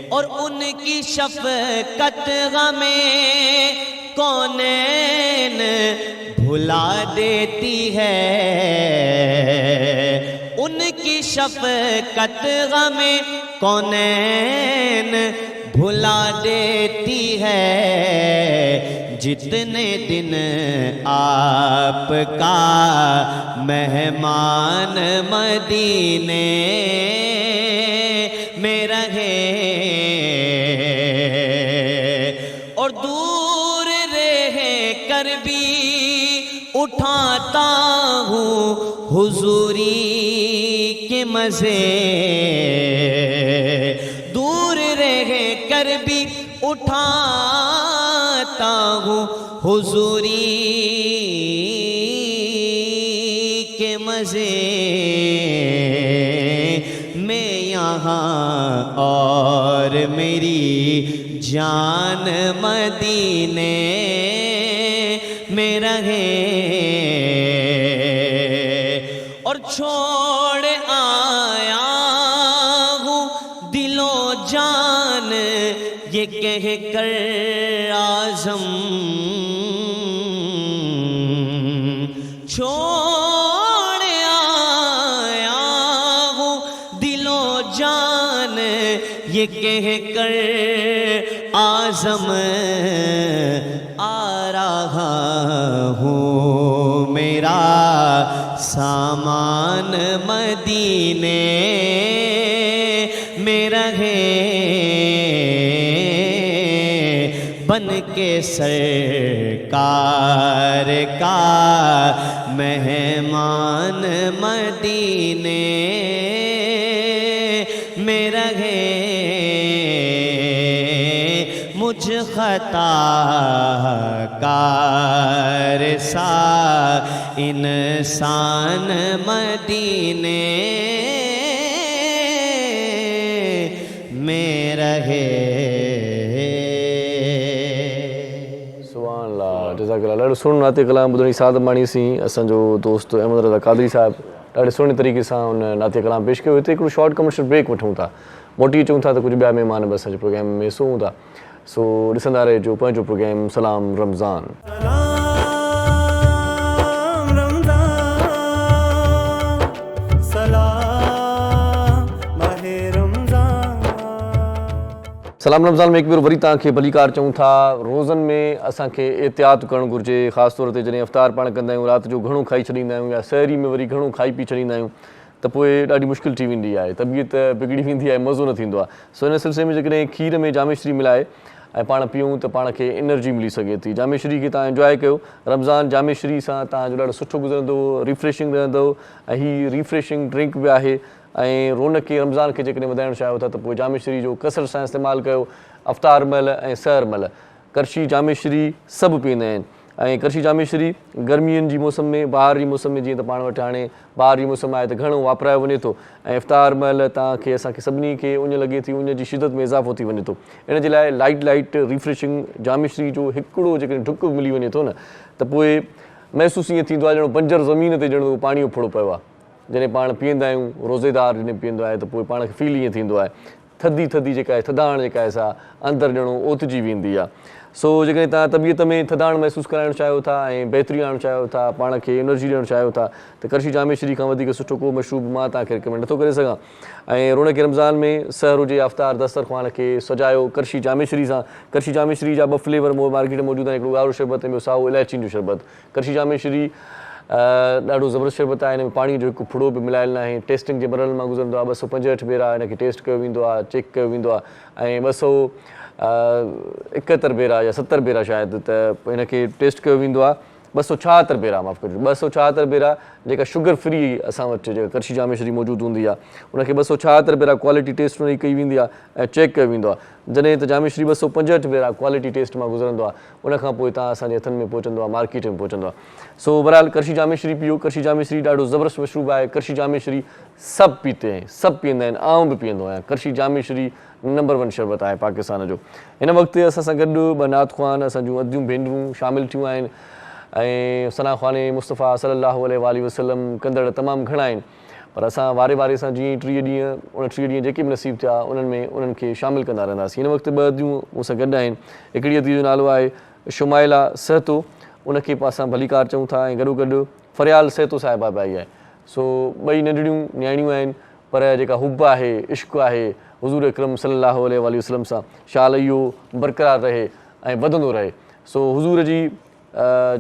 اور ان کی شفقت غمیں کونین بھلا دیتی ہے، ان کی شفقت غمیں کونین بھلا دیتی ہے. جتنے دن آپ کا مہمان مدینے میں رہے، اور دور رہ کر بھی اٹھاتا ہوں حضوری کے مزے، دور رہ کر بھی اٹھاتا ہوں حضوری کے مزے. میں یہاں اور میری جان مدینے میں رہے، اور چھوڑ آیا ہوں دل و جان یہ کہہ کر عازم، چھوڑ آیا ہوں دل و جان یہ کہہ کر عازم، آ رہا ہوں میرا سامان مدینے میں رہے، بن کے سرکار کا مہمان مدینے میں رہے. مجھ خطا کار سا انسان مدینے میں رہے. سبحان اللہ، جزاک اللہ. ॾाढो सुहिणो नाते कलाम ॿुधणी साद माणी सी. असांजो दोस्त अहमद रज़ा कादरी साहिबु ॾाढे सुहिणे तरीक़े सां उन नाते कलाम पेश कयो. हिते हिकिड़ो शॉर्ट कमर्शियल ब्रेक वठूं था, मोटी अचूं था त कुझु ॿिया महिमान बि असांजे प्रोग्राम में सूं था. सो ॾिसंदा रहिजो पंहिंजो प्रोग्राम सलाम रमज़ान. सलाम रमज़ान में हिकु भेरो वरी तव्हांखे भलीकार चऊं था. रोज़नि में असांखे एहतियात करणु घुरिजे, ख़ासि तौर ते जॾहिं अफ़्तार पाण कंदा आहियूं, राति जो घणो खाई छॾींदा आहियूं या सहरी में वरी घणो खाई पी छॾींदा आहियूं त पोइ ॾाढी मुश्किल थी वेंदी आहे, तबियत बिगड़ी वेंदी आहे, मज़ो न थींदो आहे. सो हिन सिलसिले में जेकॾहिं खीर में जामेश्री मिलाए ऐं पाण पीऊं त पाण खे एनर्जी मिली सघे थी. जामेश्री खे तव्हां एंजॉय कयो. रमज़ान जामेश्री सां तव्हांजो ॾाढो सुठो गुज़रंदो, रिफ्रेशिंग रहंदो ऐं हीअ रिफ्रेशिंग ड्रिंक बि आहे. ऐं रौनक खे रमज़ान खे जेकॾहिं वधाइणु चाहियो था त पोइ जामेश्री जो कसरत सां इस्तेमालु कयो, अफ़्तार महिल ऐं सहर महिल. करशी जामेश्वरी सभु पीअंदा आहिनि ऐं करशी जामेश्वरी गर्मियुनि जी मौसम में ॿाहिरि जी मौसम में जीअं त पाण वटि हाणे ॿाहिरि जी मौसम आहे त घणो वापरायो वञे थो ऐं इफ़्तार महिल तव्हांखे असांखे सभिनी खे उञ लॻे थी उञ जी शिदत में इज़ाफ़ो थी वञे थो इन जे लाइ लाइट रिफ्रेशिंग जामेश्वरी जो हिकिड़ो जेकॾहिं ढुक मिली वञे थो न त पोइ महसूसु ईअं थींदो आहे ॼणो बंजर ज़मीन ते ॼणो पाणी फुड़ो पियो आहे जॾहिं पाण पीअंदा आहियूं रोज़ेदार जॾहिं पीअंदो आहे त पोइ पाण खे फील ईअं थींदो आहे थधी जेका आहे थधाइण जेका आहे सा अंदरि ॼणो ओतिजी वेंदी आहे सो जेकॾहिं तव्हां तबियत में थधाइण महसूसु कराइणु चाहियो था ऐं बहितरी आणणु चाहियो था पाण खे एनर्जी ॾियणु चाहियो था त करशी जामेश्वरी खां वधीक सुठो को मशरूब मां तव्हांखे रिकमेंड नथो करे सघां ऐं रौनक रमज़ान में सहर हुजे आफ़्तार दस्तरख़्वान खे सजायो करशी जामेश्वरी सां करशी जामेश्वरी जा 2 फ्लेवर मार्केट में मौजूदु आहिनि हिकिड़ो ॻाढ़ो शरबत ऐं ॿियो साओ इलायचियुनि जो शरबत करशी जामेश्वरी ॾाढो ज़बरदस्त शरबत आहे हिन में पाणी जो हिकु फुड़ो बि मिलायल न आहे टेस्टिंग जे मरहल मां गुज़रंदो आहे 265 भेरा हिनखे टेस्ट कयो वेंदो आहे चेक कयो वेंदो आहे ऐं 271 भेरा या 70 भेरा शायदि त हिनखे टेस्ट कयो वेंदो आहे 276 भेरा माफ़ु कजो 276 भेरा जेका शुगर फ्री असां वटि जेका करशी जामेश्वरी मौजूदु हूंदी आहे उनखे 276 भेरा क्वालिटी टेस्ट उनजी कई वेंदी आहे ऐं चेक कयो वेंदो आहे जॾहिं त जामेश्वरी 265 भेरा क्वालिटी टेस्ट मां गुज़रंदो आहे उनखां पोइ तव्हां असांजे हथनि में पहुचंदो आहे मार्केट में पहुचंदो आहे सो बहरहाल करशी जामेश्वरी पीओ करशी जामेश्वरी ॾाढो ज़बरदस्त मशरूब आहे करशी जामेश्वरी सभु पीते आहिनि सभु पीअंदा आहिनि आउं बि पीअंदो आहियां करशी जामेश्वरी नंबर 1 शरबत आहे पाकिस्तान जो हिन वक़्तु असां सां गॾु 2 नात ख़्वान असां जूं अदियूं भेनरूं शामिलु थियूं आहिनि ऐं सना ख़्वाने मुस्तफ़ा सल्लल्लाहु अलैहि वसल्लम कंदड़ तमामु घणा आहिनि पर असां वारे वारे सां जीअं 30 ॾींहं 29 ॾींहं जेके बि नसीब थिया उन्हनि में उन्हनि खे शामिलु कंदा रहंदासीं हिन वक़्तु 2 अदियूं मूंसां गॾु आहिनि हिकिड़ी अदी जो नालो आहे शुमाइला सहतो उनखे असां भलीकार चऊं था ऐं गॾोगॾु फरियाल सहतो साहिबा बि आई आहे सो 2 नंढड़ियूं न्याणियूं आहिनि पर जेका हुब आहे इश्क़ आहे हुज़ूर अकरम सल्लल्लाहु अलैहि वसल्लम सां शाल इहो बरक़रार रहे ऐं वधंदो रहे सो हुज़ूर जी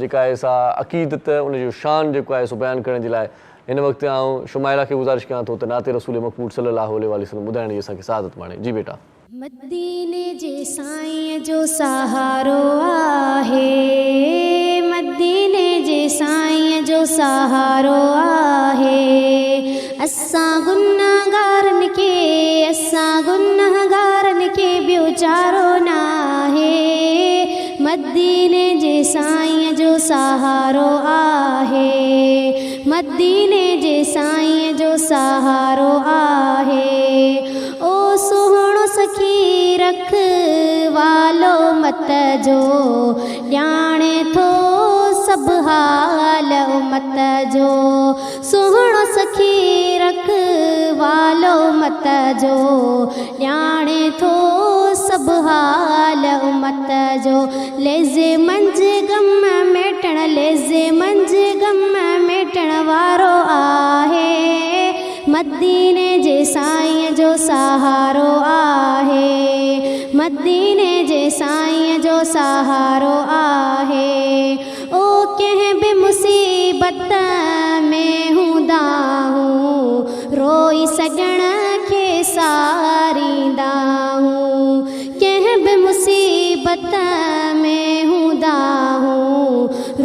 जेका आहे सा अक़ीदत उनजो शान जेको आहे सो बयानु करण जे लाइ हिन वक़्तु आउं शुमाइला खे गुज़ारिश कयां थो त नाते रसूल मक़बूल सल्लल्लाहु अलैहि वसल्लम ॿुधाइण जी असांखे सआदत माणे जी बेटा मदीने जे साईं जो सहारो आहे मदीने जे साईं जो सहारो आहे असां गुनाहगारनि खे ॿियो चारो न आहे मदीने जे साईं जो सहारो आहे मदीने जे साईं जो सहारो आहे ओ सुहिणो सखी रखवालो मत जो ॼाणे थो सभु हाल उमत जो सुहिणो सखी रखवालो मत जो ॼाणे थो सभु हाल उमत जो लेज़े मंझ गम मेटण लेज़े मंझ गम मेटण वारो आहे मदीने जे साईं जो सहारो आहे मदीने जे साईं जो सहारो आहे ओ कंहिं बि मुसीबत में हूंदा हूं रोई सॼण खे सारींदा हूं कंहिं बि मुसीबत में हूंदा हूं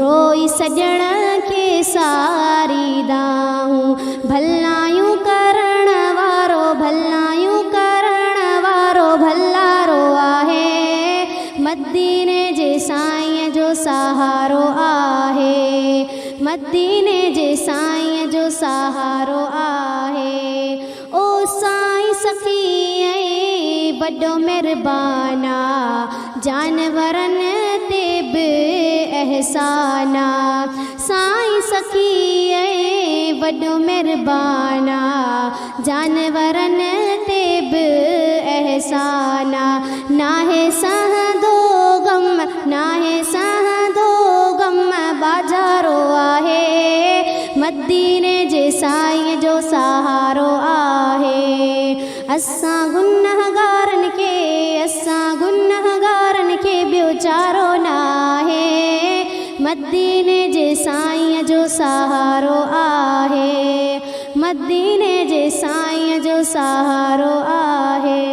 रोई सॼण खे सारींदा हूं भलायूं करण वारो भलारो आहे मदीने जे साईं जो सहारो आहे मदीने जे साईं जो सहारो आहे ओ साईं सखी वॾो महिरबाना जानवरनि ते बि एहसाना साईं सखी वॾो महिरबाना जानवरनि ते बि एहसाना नाहे सहंदो गम बाजारो आहे मदीने जे साईं जो सहारो आहे असां गुनाहगारनि खे ॿियो चारो न आहे मदीने जे साईं जो सहारो आहे मदीने जे साईं जो सहारो आहे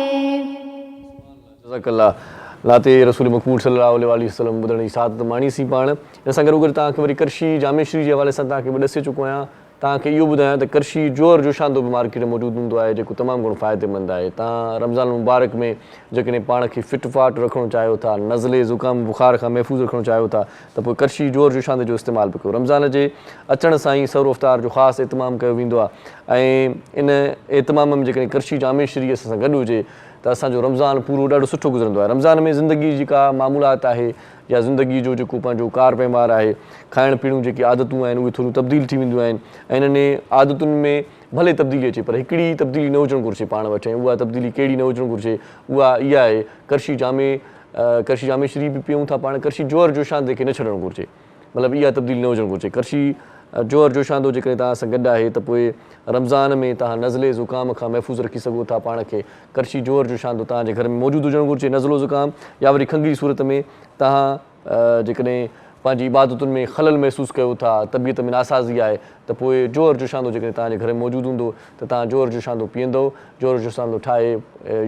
नाते रसूल मक़बूल सल्लल्लाहु अलैहि वसल्लम ॿुधण जी सआदत माणीसीं पाण हिन सां गॾोगॾु तव्हांखे वरी करशी जामेश्वरी जे हवाले सां तव्हांखे बि ॾसे चुको आहियां तव्हांखे इहो ॿुधायां त करशी जोर जोशांदो बि मार्केट में मौजूदु हूंदो आहे जेको तमामु घणो फ़ाइदेमंद आहे। तव्हां रमज़ान मुबारक में जेकॾहिं पाण खे फिट फाट रखणो चाहियो था, नज़ले ज़ुकाम बुख़ार खां महफ़ूज़ रखणो चाहियो था त पोइ करशी जोर जोशांदे जो इस्तेमालु बि कयो। रमज़ान जे अचण सां ई सहर इफ़्तार जो ख़ासि एतमाम कयो वेंदो आहे ऐं इन एतमाम में जेकॾहिं करशी जामे शरीअ सां गॾु हुजे त असांजो रमज़ान पूरो ॾाढो सुठो गुज़रंदो आहे। रमज़ान में ज़िंदगी जी का मामूलात आहे या ज़िंदगी जो जेको पंहिंजो कार वहिंवार आहे, खाइण पीअण जेकी आदतूं आहिनि उहे थोरियूं तब्दील थी वेंदियूं आहिनि ऐं इन्हनि आदतुनि में भले तब्दीली अचे पर हिकिड़ी तब्दीली न हुजणु घुरिजे पाण वटि, ऐं उहा तब्दीली कहिड़ी न हुजणु घुरिजे, उहा इहा आहे करशी जामे शरीफ़ बि पीऊं था पाण, करशी जोर जोशांदे खे न छॾणु घुरिजे, मतिलबु इहा तब्दीली न हुजणु घुरिजे। करशी जोर जोशांदो जेकॾहिं तव्हां सां गॾु आहे त पोइ रमज़ान में तव्हां नज़ले ज़ुकाम खां महफ़ूज़ रखी सघो था पाण खे। करशी जोर जोशांदो तव्हांजे घर में मौजूदु हुजणु घुरिजे। नज़लो ज़ुकाम या वरी खंघि जी सूरत में तव्हां जेकॾहिं पंहिंजी इबादतुनि में ख़लल महसूसु कयो था, तबियत में नासाज़ी आहे त पोइ जोर जोशांदो जेकॾहिं तव्हांजे घर में मौजूदु हूंदो त तव्हां जोर जोशांदो पीअंदो, जोर जोशांदो ठाहे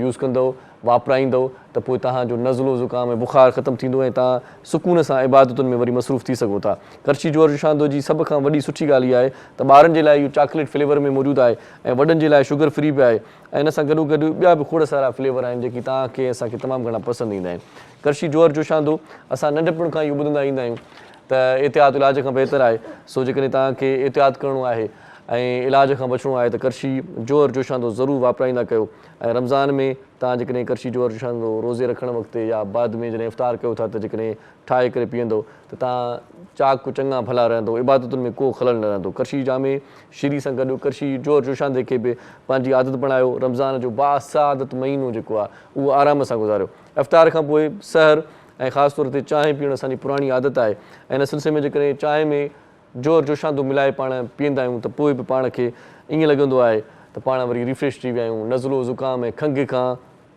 यूज़ कंदो, वापराईंदो त पोइ तव्हांजो नज़लो ज़ुकाम ऐं बुख़ार ख़तमु थींदो ऐं तव्हां सुकून सां इबादतुनि में वरी मसरूफ़ थी सघो था। करशी जोर जोशांदो जी सभ खां वॾी सुठी ॻाल्हि इहा आहे त ॿारनि जे लाइ इहो चॉकलेट फ्लेवर में मौजूदु आहे ऐं वॾनि जे लाइ शुगर फ्री बि आहे ऐं इन सां गॾो गॾु ॿिया बि खोड़ सारा फ्लेवर आहिनि जेकी तव्हांखे असांखे तमामु घणा पसंदि ईंदा आहिनि। करशी जोर जोशांदो असां नंढपण खां इहो ॿुधंदा ईंदा आहियूं त एहतियात इलाज खां बहितर आहे, सो जेकॾहिं तव्हांखे एहतियात करिणो आहे ऐं इलाज खां बचिणो आहे त करशी जोर जोशांदो ज़रूरु वापराईंदा कयो। ऐं रमज़ान में तव्हां जेकॾहिं करशी जोर जोशांदो रोज़े रखण वक़्तु या बाद में जॾहिं इफ़्तार कयो था त जेकॾहिं ठाहे करे पीअंदो त तव्हां चाक चङा भला रहंदो, इबादतुनि में को ख़लल न रहंदो। करशी जामे शरी सां गॾु करशी जोर जोशांदे खे बि पंहिंजी आदत बणायो। रमज़ान जो बासादत महीनो जेको आहे उहो आराम सां गुज़ारियो। इफ़्तार खां पोइ सहर ऐं ख़ासि तौर ते चांहि पीअणु असांजी पुराणी आदत आहे ऐं इन सिलसिले में जेकॾहिं चांहि में जोर जोशांदो मिलाए पाण पीअंदा आहियूं त पोइ बि पाण खे ईअं लॻंदो आहे त पाण वरी रिफ्रेश थी विया आहियूं। नज़लो ज़ुकाम ऐं खंघि खां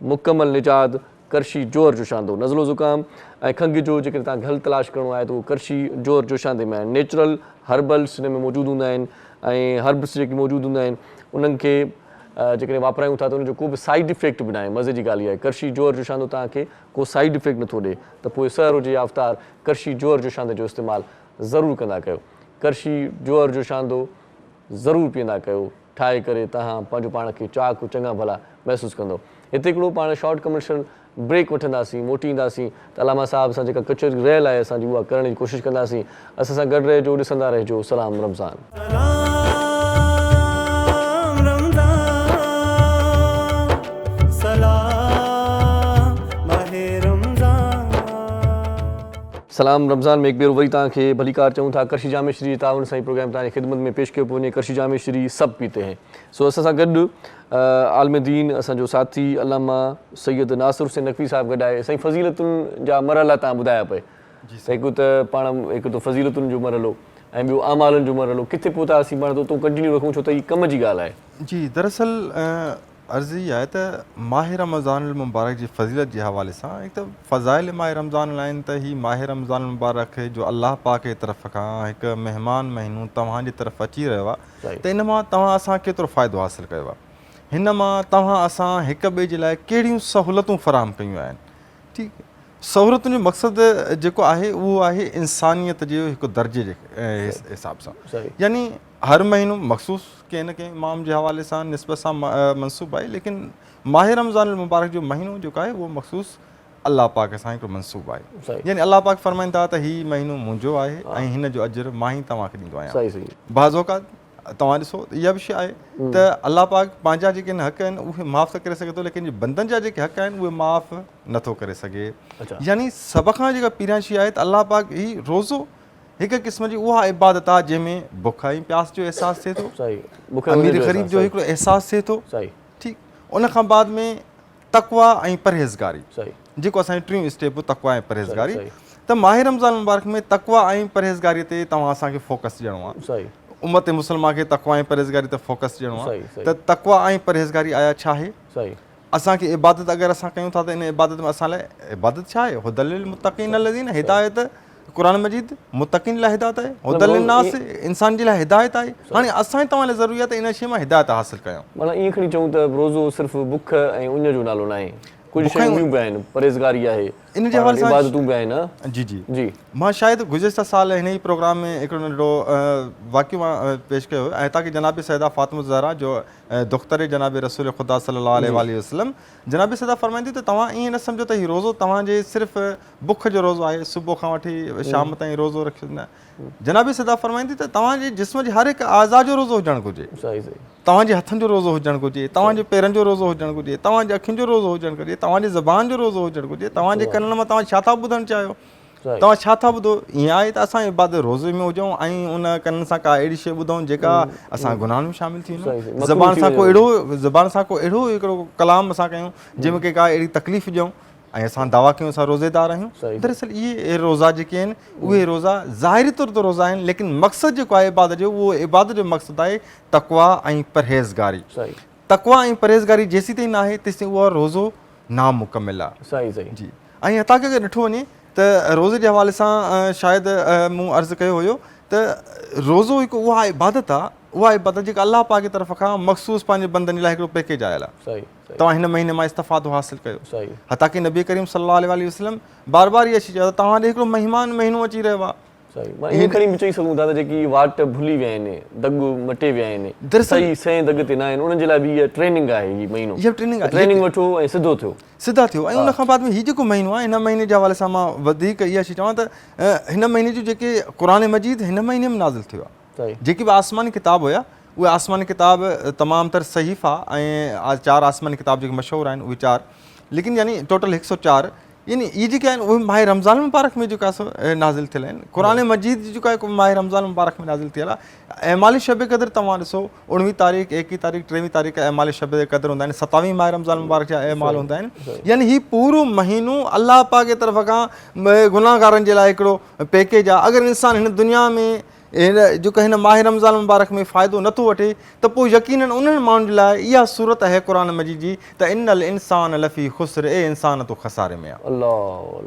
मुकमल निजात करशी जोर जोशांदो। नज़लो ज़ुकाम ऐं खंघि जो जेकॾहिं तव्हांखे हल तलाश करिणो आहे त उहो करशी जोर जोशांदे में आहिनि। नेचुरल हर्बल्स हिन में मौजूदु हूंदा आहिनि ऐं हर्ब्स जेके मौजूदु हूंदा आहिनि उन्हनि खे जेकॾहिं वापरायूं था त उनजो को बि साइड इफेक्ट बि न आहे। मज़े जी ॻाल्हि इहा आहे करशी जोर जोशांदो तव्हांखे को साइड इफेक्ट नथो ॾिए त पोइ सहर हुजे या इफ़्तार करशी जोर जोशांदे जो इस्तेमालु ज़रूरु कंदा कयो। करशी जोर जोशांदो ज़रूरु पीअंदा कयो, ठाहे करे तव्हां पंहिंजो पाण खे चाक चङा भला महसूसु कंदो। हिते हिकिड़ो पाण शॉर्ट कमर्शियल ब्रेक वठंदासीं, मोटी ईंदासीं त अलामा साहिब सां जेका कचहरी रहियल आहे असांजी उहा करण जी कोशिशि कंदासीं। असां सां गॾु रहिजो, ॾिसंदा रहिजो। सलाम रमज़ान। सलाम रमज़ान में हिकु भेरो वरी तव्हांखे भली कार चऊं था। करशी जामे शरी ताउन सां ई प्रोग्राम तव्हांजी ख़िदमत में पेश कयो पियो वञे। करशी जामे शरी सभु पीते हैं। सो असां सां गॾु आलिम दीन असांजो साथी अलामा सैयद नासिर हुसैन नक़वी साहिबु गॾु आहे। साईं फज़ीलतुनि जा मरहला तव्हां ॿुधाया पिए, हिकु त पाण हिकु त फज़ीलतुनि जो मरहलो ऐं ॿियो आमालनि जो मरहलो, किथे पहुतासीं पाण तो कंटिन्यू रखूं छो त हीअ कम जी ॻाल्हि आहे। जी दरअसल अर्ज़ु इहा आहे त माह रमज़ान मुबारक जी फज़ीलत जे हवाले सां हिकु त फ़ज़ाइल माह रमज़ान आहिनि त हीअ माह रमज़ान मुबारक जो अलाह पाक जे तरफ़ खां हिकु महिमान महीनो तव्हांजे तरफ़ अची रहियो आहे त इन मां तव्हां असां केतिरो फ़ाइदो हासिलु कयो आहे, हिन मां तव्हां असां हिक ॿिए जे लाइ कहिड़ियूं सहूलियतूं फ़राहम कयूं आहिनि। ठीकु, सहूलियतुनि जो मक़सदु जेको आहे उहो आहे इंसानियत जो हिकु दर्जे जे हिसाब सां, यानी हर महीनो मख़सूस कंहिं न कंहिं इमाम जे हवाले सां निस्बत सां मनसूब आहे, लेकिन माह रमज़ान मुबारक जो महीनो जेको आहे उहो मख़सूस अलाह पाक सां हिकिड़ो मनसूब आहे। यानी अलाह पाक फरमाइनि था त हीउ महीनो मुंहिंजो आहे ऐं हिन जो अजर मां ई तव्हांखे ॾींदो आहियां। बाज़ औक़ात तव्हां ॾिसो इहा बि शइ आहे त अलाह पाक पंहिंजा जेके हक़ आहिनि उहे माफ़ त करे सघे थो, लेकिन बंदनि जा जेके हक़ आहिनि उहे माफ़ नथो करे सघे। यानी सभ खां जेका पहिरियां शइ आहे त अलाह पाक ही रोज़ो हिकु क़िस्म जी उहा इबादत आहे जंहिंमें बुख ऐं प्यास जो अहसासु थिए थो, अमीर ग़रीब जो हिकिड़ो अहसासु थिए थो। ठीकु, उन खां बाद में तक़वा ऐं परहेज़गारी जेको असांजी टियूं स्टेपूं तक़वा ऐं परहेज़गारी, त माह रमज़ान मुबारक में तक़वा ऐं परहेज़गारीअ ते तव्हां असांखे फोकस ॾियणो आहे। उम्मत मुस्लिमा खे तक़वा ऐं परहेज़गारी ते फोकस ॾियणो आहे त तक़वा ऐं परहेज़गारी आया छा आहे। असांखे इबादत अगरि असां कयूं था त इन इबादत में असां लाइ इबादत छा आहे, हुदल लिल मुत्तक़ीन अल्लज़ीन, हिदायत क़ुरान मजीद मुत्तक़ीन लाइ हिदायत आहे, हुदल लिल नास इंसान जे लाइ हिदायत आहे। हाणे असां तव्हां लाइ ज़रूरी आहे त इन शइ मां हिदायत हासिलु कयूं। माना ईअं खणी चऊं त रोज़ो सिर्फ़ु बुख ऐं उञ जो नालो न आहे। कुझु शयूं ॿियूं बि आहिनि, परहेज़गारी आहे, इन जे हवाले सां इबादतूं बि आहिनि। जी जी जी मां शायदि गुज़िश्ता साल हिन ई प्रोग्राम में हिकिड़ो नंढिड़ो वाक़ियो मां पेश कयो हुयो ऐं ताकी जनाब सैदा फ़ातिमा ज़हरा जो दुख़्तर जनाब रसूल ख़ुदा सल्लल्लाहु अलैहि वसल्लम जनाब सैदा फरमाईंदी त तव्हां ईअं न सम्झो त हीउ रोज़ो तव्हांजे सिर्फ़ु बुख जो रोज़ो आहे, सुबुह खां वठी शाम ताईं रोज़ो रखियो न। जनाब सैदा फरमाईंदी त तव्हांजे जिस्म जे हर हिकु आज़ा जो रोज़ो हुजणु घुरिजे, सही सही, तव्हांजे हथनि जो रोज़ो हुजणु घुरिजे, तव्हांजे पेरनि जो रोज़ो हुजणु घुरिजे, तव्हांजे अखियुनि जो रोज़ो हुजणु घुरिजे, तव्हांजे ज़बान जो रोज़ो हुजणु घुरिजे, तव्हांजे कननि मां तव्हां छा था ॿुधणु चाहियो, तव्हां छा था ॿुधो। ईअं आहे त असां इबादत रोज़े में हुजूं ऐं उन कननि सां का अहिड़ी शइ ॿुधूं जेका असां गुनाहनि में शामिलु थी वञूं, ज़बान सां को अहिड़ो हिकिड़ो कलाम असां कयूं जंहिंमें के का अहिड़ी तकलीफ़ ॾियूं ऐं असां दावा कयूं असां रोज़ेदार आहियूं। दरअसल इहे रोज़ा जेके आहिनि उहे रोज़ा ज़ाहिरी तौर ते रोज़ा आहिनि, लेकिन मक़सदु जेको आहे इबादत जो उहो इबादत जो मक़सदु आहे तक़वा ऐं परहेज़गारी। तक़वा ऐं परहेज़गारी जेसीं ताईं न आहे तेसीं उहा रोज़ो नामुकमिल आहे। सही सही जी ऐं तव्हांखे अगरि ॾिठो वञे त रोज़े जे हवाले सां शायदि मूं अर्ज़ु कयो हुयो त रोज़ो हिकु उहा इबादत आहे, उहा इबादत जेका अलाह पाक जी तरफ़ खां मख़सूस पंहिंजे बंदनि लाइ हिकिड़ो पैकेज आयल आहे। तव्हां हिन महीने मां इस्तफ़ादो हासिलु कयो, हता की नबी करीम सल्लल्लाहु अलैहि वसल्लम बार बार इहा अची चयो त तव्हां ॾे हिकिड़ो महिमान महीनो अची रहियो आहे। सही, मां ईअं खणी बि चई सघूं था त जेकी वाट भुली विया आहिनि, दॻु मटे विया आहिनि, सही सही दॻ ते न आहिनि, उन्हनि जे लाइ बि इहा ट्रेनिंग आहे। हीअ महीनो इहा ट्रेनिंग आहे, ट्रेनिंग वठो ऐं सिधो थियो। ऐं उन खां बाद में हीउ जेको महीनो आहे हिन महीने जे हवाले सां मां वधीक इहा शइ चवां त हिन महीने जूं जेके क़ुरान मजीद हिन महीने में नाज़िल थियो आहे, जेके बि आसमानी किताब हुया उहे आसमानी किताब तमामु तर सहीफ़ा ऐं 4 आसमानी किताब जेके मशहूरु आहिनि उहे 4, लेकिन यानी टोटल 104 यानी इहे जेके आहिनि उहे माह रमज़ान मुबारक में जेका नाज़िल थियल आहिनि। क़ुरान मजीद जेका आहे माह रमज़ान मुबारक में नाज़िल थियल आहे। ऐमाल शब क़द्र तव्हां ॾिसो 19 तारीख़ 21 तारीख़ 23 तारीख़ ऐमाल शब क़द्र हूंदा आहिनि, 27 माह रमज़ान मुबारक जा ऐमाल हूंदा आहिनि। यानी हीउ पूरो महीनो अलाह पाक जे तरफ़ खां गुनाहगारनि जे लाइ हिकिड़ो पैकेज आहे। अगरि इंसानु हिन दुनिया में जेको हिन माह रमज़ान मुबारक में फ़ाइदो नथो वठे त पोइ यकीनन उन्हनि माण्हुनि जे लाइ इहा सूरत आहे क़ुरान मजीद जी त इन्नल इंसान लफ़ी ख़ुस्र, इंसान तो खसारे में आहे।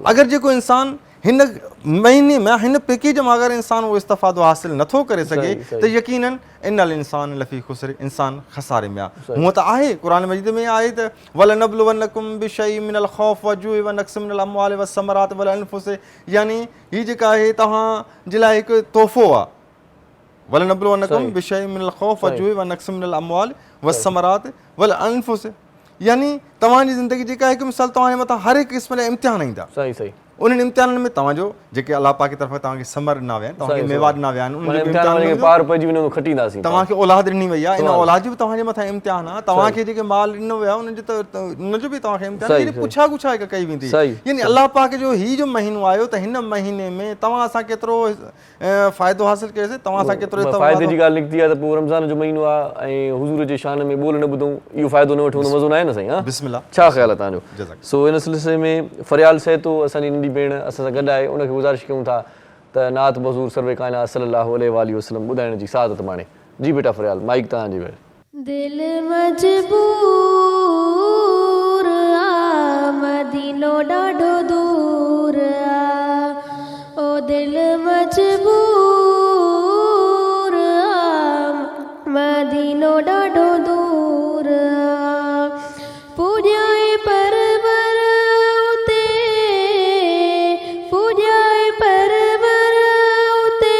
अगरि जेको इंसानु हिन महीने में हिन पैकेज मां अगरि इंसानु उहो इस्तफ़ादो हासिलु नथो करे सघे त यकीनन इन्नल इंसान लफ़ी ख़ुस्र, इंसान खसारे में आहे। हूअं त आहे क़ुरान मजीद में आहे त वलनब्लुवन्नकुम बिशैइन मिनल ख़ौफ़ वजुइ वनक़्सिम मिनल अम्वालि वस्समरात वल अनफुस, यानी हीअ जेका आहे तव्हां जे लाइ हिकु तोहफ़ो आहे। वलनब्लुवन्नकुम बिशैइन मिनल ख़ौफ़ वजुइ वनक़्सिम मिनल अम्वालि वस्समरात वल अनफुस, यानी तव्हांजी ज़िंदगी जेका हिकु मिसाल तव्हांजे मथां हर हिकु क़िस्म जा इम्तिहान ईंदा। सही सही, उन्हनि इम्तिहाननि में तव्हांजो जेके अलाह पाक की तरफ़ तव्हांखे समर ॾिना विया आहिनि, तव्हांखे मेवा ॾिना विया आहिनि, तव्हांखे औलाद ॾिनी वई आहे, इन औलाद जो बि तव्हांजे मथां इम्तिहान आहे। तव्हांखे जेके माल ॾिनो वियो आहे उनजो त उनजो बि तव्हांखे इम्तिहान पुछा गुछा हिकु कई वेंदी। यानी अलाह पाक जो हीउ जो महीनो आयो त हिन महीने में तव्हां असां केतिरो फ़ाइदो हासिलु कयोसीं, तव्हां असां केतिरो फ़ाइदे जी ॻाल्हि निकिती आहे त पोइ रमज़ान जो महीनो आहे ऐं हुज़ूर जे शान में ॿोल न ॿुधूं, इहो फ़ाइदो न वठूं त मज़ो न आहे न साईं। हा बिस्मिल्लाह, छा ख़्यालु आहे तव्हांजो? सो इन सिलसिले में फरियाल सैतो असांजी नंढी भेण असां सां गॾु आहे, उनखे गुज़ारिश कयूं था त नात बज़ूर सर्वे कायनात सल्लल्लाहु अलैहि वसल्लम ॿुधाइण जी सादत माणे। जी बेटा फरियाल, माइक तव्हांजी भेण। दिल मजबूर आ, मदीनो ॾाढो दूर आ, ओ दिल मजबूर आ, मदीनो ॾाढो दूर आ, पूॼाए परवर उते, पूॼाए परवर उते,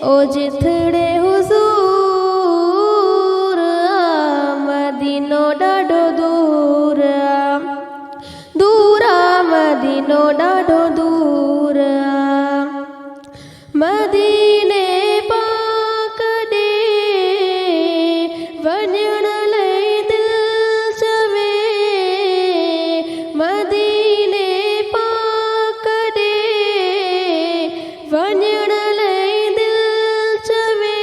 ओ जिथड़े हुज़ूर आ, मदीनो ॾाढो दूर आ, दूर आ, मदीनो ॾाढो दूर आ, मदीने पाक ॾे वञण लाइ दिलि चवे, मदीने पाक ॾे वञण लाइ दिलि चवे,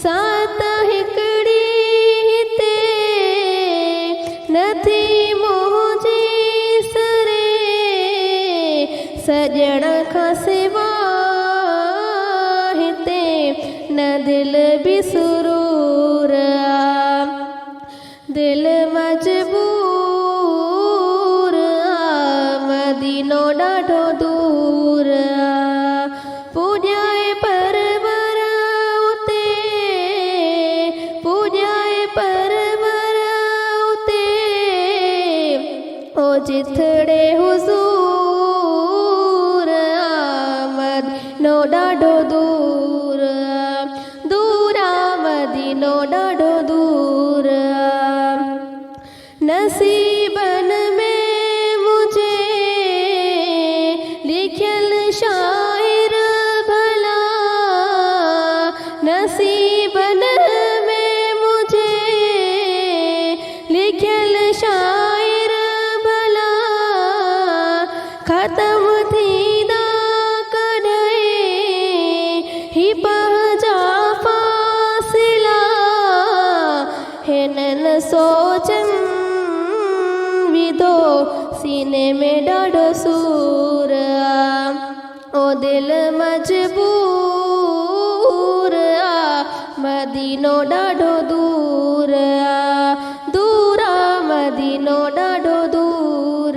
सात हिकिड़ी हिते नथी मोहिंजी सरे, जिथड़े हुज़ूर मदीनो ॾाढो दूर दूर मदीनो ॾाढो दूर नसीबन में मुझे लिखियल शायर भला नसीबन में मुझे लिखियल शायर भला ख़त्म थींदा कॾहिं ही पंहिंजा फ़ासिला हिननि सोचनि विधो सीने में ॾाढो सूर ओ दिल मजबूर मदीनो ॾाढो दूर दूर मदीनो ॾाढो दूर